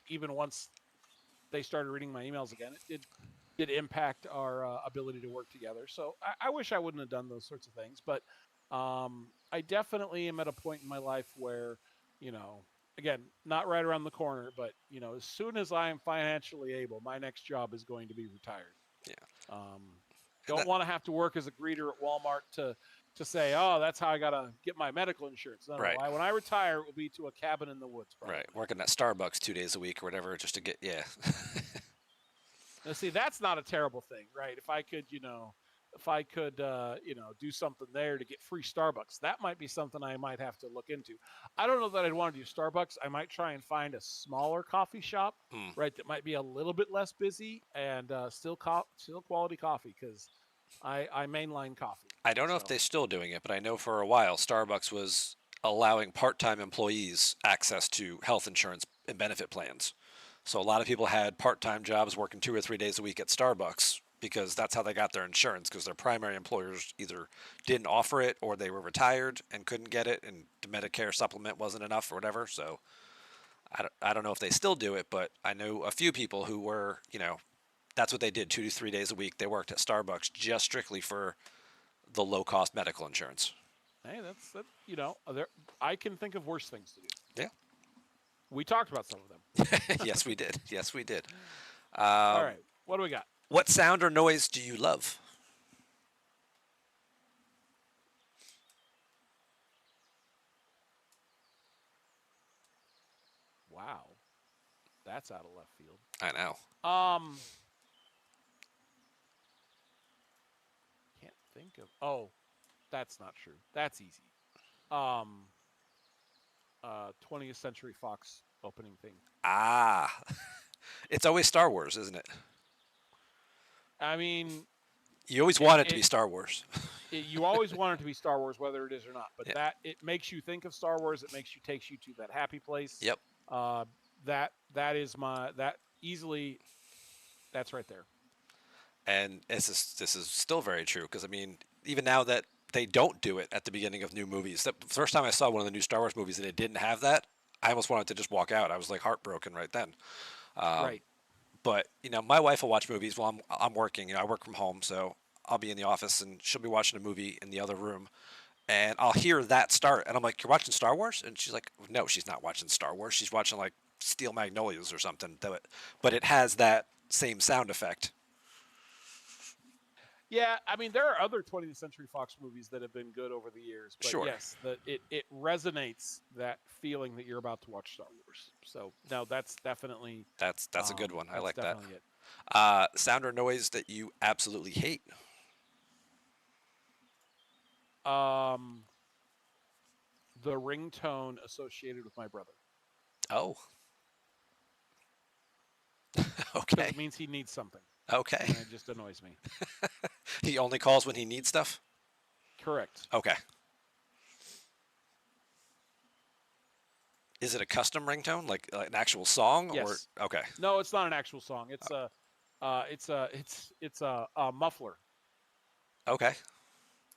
even once they started reading my emails again, it did impact our ability to work together. So I wish I wouldn't have done those sorts of things, but I definitely am at a point in my life where, again, not right around the corner, but as soon as I am financially able, my next job is going to be retired. Yeah. Um, And don't that want to have to work as a greeter at Walmart to say, oh, that's how I gotta get my medical insurance. No, no. right. When I retire, it will be to a cabin in the woods, Right. probably. Working at Starbucks 2 days a week or whatever just to get yeah. Now, see, that's not a terrible thing, right? If I could, do something there to get free Starbucks, that might be something I might have to look into. I don't know that I'd want to do Starbucks. I might try and find a smaller coffee shop, Hmm. right, that might be a little bit less busy and still quality coffee because I mainline coffee. I don't know if So, they're still doing it, but I know for a while Starbucks was allowing part-time employees access to health insurance and benefit plans. So a lot of people had part-time jobs working 2 or 3 days a week at Starbucks because that's how they got their insurance because their primary employers either didn't offer it or they were retired and couldn't get it and the Medicare supplement wasn't enough or whatever. So I don't know if they still do it, but I know a few people who were, that's what they did 2 to 3 days a week. They worked at Starbucks just strictly for the low cost medical insurance. hey, that's that. I can think of worse things to do. Yeah. We talked about some of them. Yes, we did. Yes, we did. All right, what do we got? What sound or noise do you love? Wow, that's out of left field. I know. Um, can't think of. Oh, that's not true. That's easy. Um, 20th Century Fox opening thing. Ah, it's always Star Wars, isn't it? I mean, You always it, want it to be it, Star Wars. you always want it to be Star Wars, whether it is or not. But Yeah. that it makes you think of Star Wars. It takes you to that happy place. Yep. Uh, that is my that easily. That's right there. And this is still very true because I mean, even now that they don't do it at the beginning of new movies, the first time I saw one of the new Star Wars movies and it didn't have that, I almost wanted to just walk out. I was like heartbroken right then. Right. But my wife will watch movies while I'm working. I work from home, so I'll be in the office and she'll be watching a movie in the other room, and I'll hear that start, and I'm like, "You're watching Star Wars?" And she's like, "No, she's not watching Star Wars. She's watching like Steel Magnolias or something." But it has that same sound effect. Yeah, I mean there are other 20th Century Fox movies that have been good over the years, but Sure, yes, it resonates that feeling that you're about to watch Star Wars. So no, that's a good one. I that's like that. definitely it. Sound or noise that you absolutely hate. Um, the ringtone associated with my brother Oh, because it okay, means he needs something, okay. and it just annoys me. He only calls when he needs stuff. Correct. Okay. Is it a custom ringtone, like an actual song, or Yes. okay, No, it's not an actual song. It's a muffler. okay,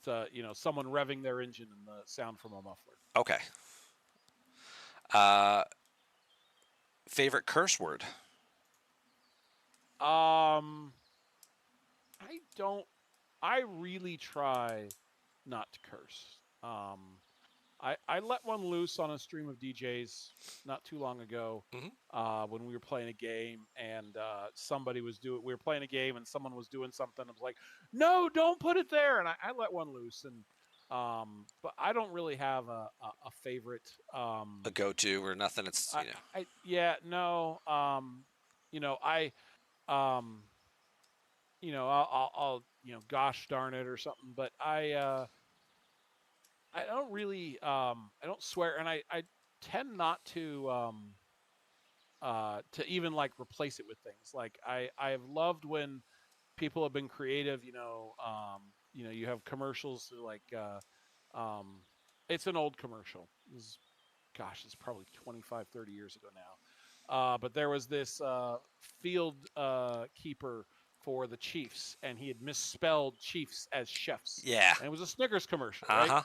It's someone revving their engine and the sound from a muffler. okay? Uh, Favorite curse word? Um, I don't. I really try not to curse. I let one loose on a stream of DJs not too long ago, Hmm. when we were playing a game, and somebody was doing. We were playing a game, and someone was doing something. I was like, "No, don't put it there!" And I let one loose, and but I don't really have a favorite. A go-to or nothing? It's I, I yeah no. You know I um I'll gosh darn it or something, but I don't really I don't swear, and I tend not to even like replace it with things. Like I've loved when people have been creative, you have commercials like um it's an old commercial. Gosh, it's probably 25, 30 years ago now. But there was this field keeper for the Chiefs, and he had misspelled Chiefs as chefs. yeah. And it was a Snickers commercial, Uh right? huh.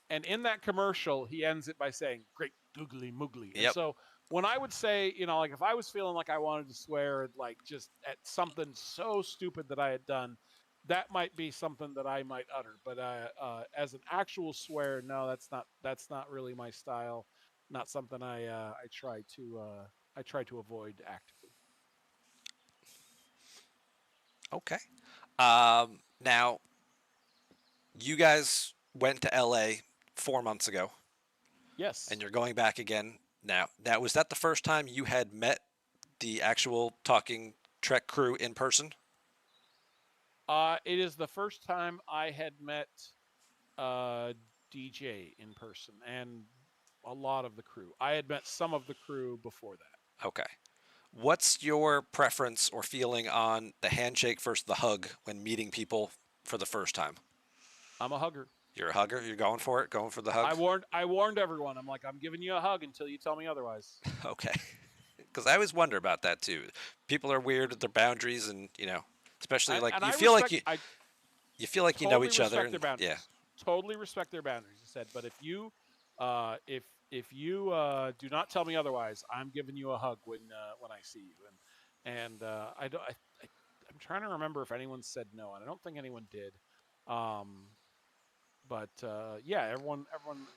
And in that commercial, he ends it by saying, "Great googly moogly." And Yep. so when I would say, like if I was feeling like I wanted to swear, like just at something so stupid that I had done, that might be something that I might utter. But as an actual swear, no, that's not really my style. Not something I try to avoid actively. Okay. Now you guys went to LA 4 months ago, and Yes, you're going back again now. Now, was that the first time you had met the actual Talking Trek crew in person? it is the first time I had met uh, DJ in person and a lot of the crew. I had met some of the crew before that. Okay. What's your preference or feeling on the handshake versus the hug when meeting people for the first time? I'm a hugger. You're a hugger. You're going for it. Going for the hug. I warned everyone. I'm like, I'm giving you a hug until you tell me otherwise. Okay. Because I always wonder about that too. People are weird with their boundaries, and especially like And you I feel like respect you I you feel like you know totally each other, respect their and yeah. boundaries. Totally respect their boundaries. I said, but if you do not tell me otherwise, I'm giving you a hug when I see you. And I don't I'm trying to remember if anyone said no, and I don't think anyone did. Um, but yeah, everyone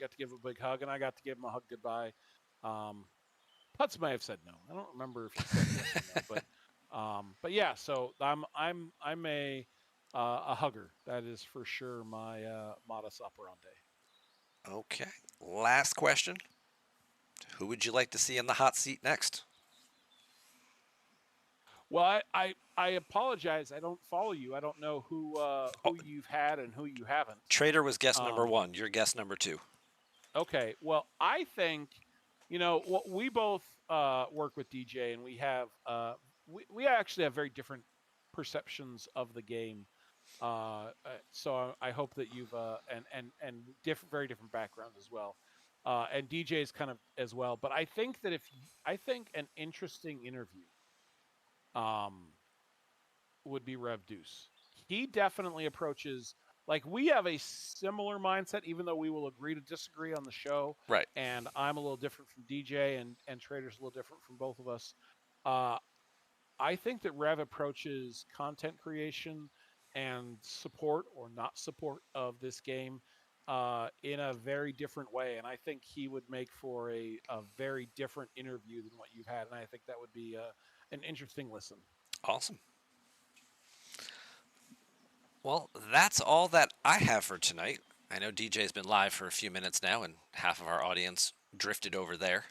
got to give a big hug, and I got to give him a hug goodbye. Um, Putz may have said no. I don't remember if he said yes or no, but yeah. So I'm a hugger. That is for sure my modus operandi. Okay. Last question. Who would you like to see in the hot seat next? Well, I apologize. I don't follow you. I don't know Oh, who you've had and who you haven't. Trader was guest number Um, one. You're guest number two. okay. Well, I think what we both work with DJ, and we actually have very different perceptions of the game. So I hope that you've and different, very different backgrounds as well, and DJ's kind of as well. But I think that I think an interesting interview um, would be Rev Deuce. He definitely approaches like we have a similar mindset, even though we will agree to disagree on the show. Right. And I'm a little different from DJ, and Trader's a little different from both of us. Uh, I think that Rev approaches content creation and support or not support of this game in a very different way. And I think he would make for a very different interview than what you've had. And I think that would be an interesting listen. Awesome. Well, that's all that I have for tonight. I know DJ's been live for a few minutes now, and half of our audience drifted over there.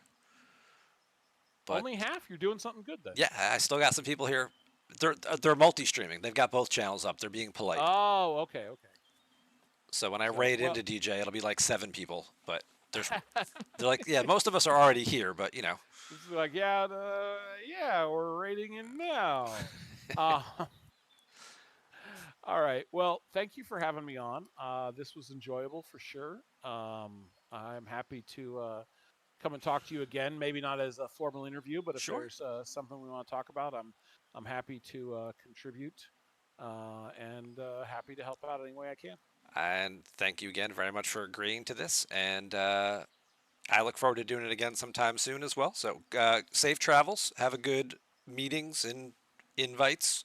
But Only half? You're doing something good then. yeah, I still got some people here. They're multi-streaming. They've got both channels up. They're being polite. Oh, okay, okay. So when I So, raid well, into DJ, it'll be like 7 people. But there's they're like, yeah, most of us are already here, but this is like, yeah, yeah, we're rating in now. Uh, All right. Well, thank you for having me on. This was enjoyable for sure. I'm happy to come and talk to you again. Maybe not as a formal interview, but if sure. there's something we want to talk about, I'm happy to contribute and happy to help out any way I can. And thank you again very much for agreeing to this. And I look forward to doing it again sometime soon as well. So safe travels. Have a good meetings and invites.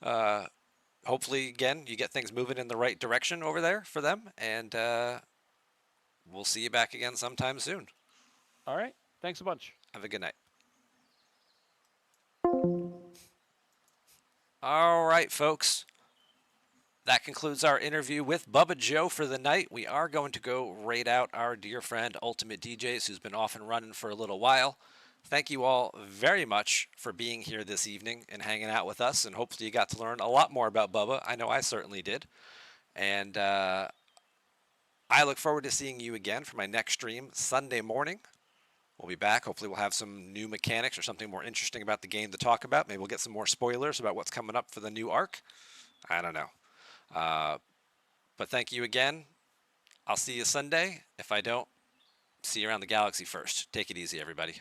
Uh, Hopefully, again, you get things moving in the right direction over there for them. And we'll see you back again sometime soon. All right. Thanks a bunch. Have a good night. All right, folks. That concludes our interview with Bubba Joe for the night. We are going to go rate out our dear friend Ultimate DJs, who's been off and running for a little while. Thank you all very much for being here this evening and hanging out with us. And hopefully, you got to learn a lot more about Bubba. I know I certainly did. And I look forward to seeing you again for my next stream Sunday morning. We'll be back. Hopefully, we'll have some new mechanics or something more interesting about the game to talk about. Maybe we'll get some more spoilers about what's coming up for the new arc. I don't know. Uh, but thank you again. I'll see you Sunday. If I don't, see you around the galaxy first. Take it easy, everybody.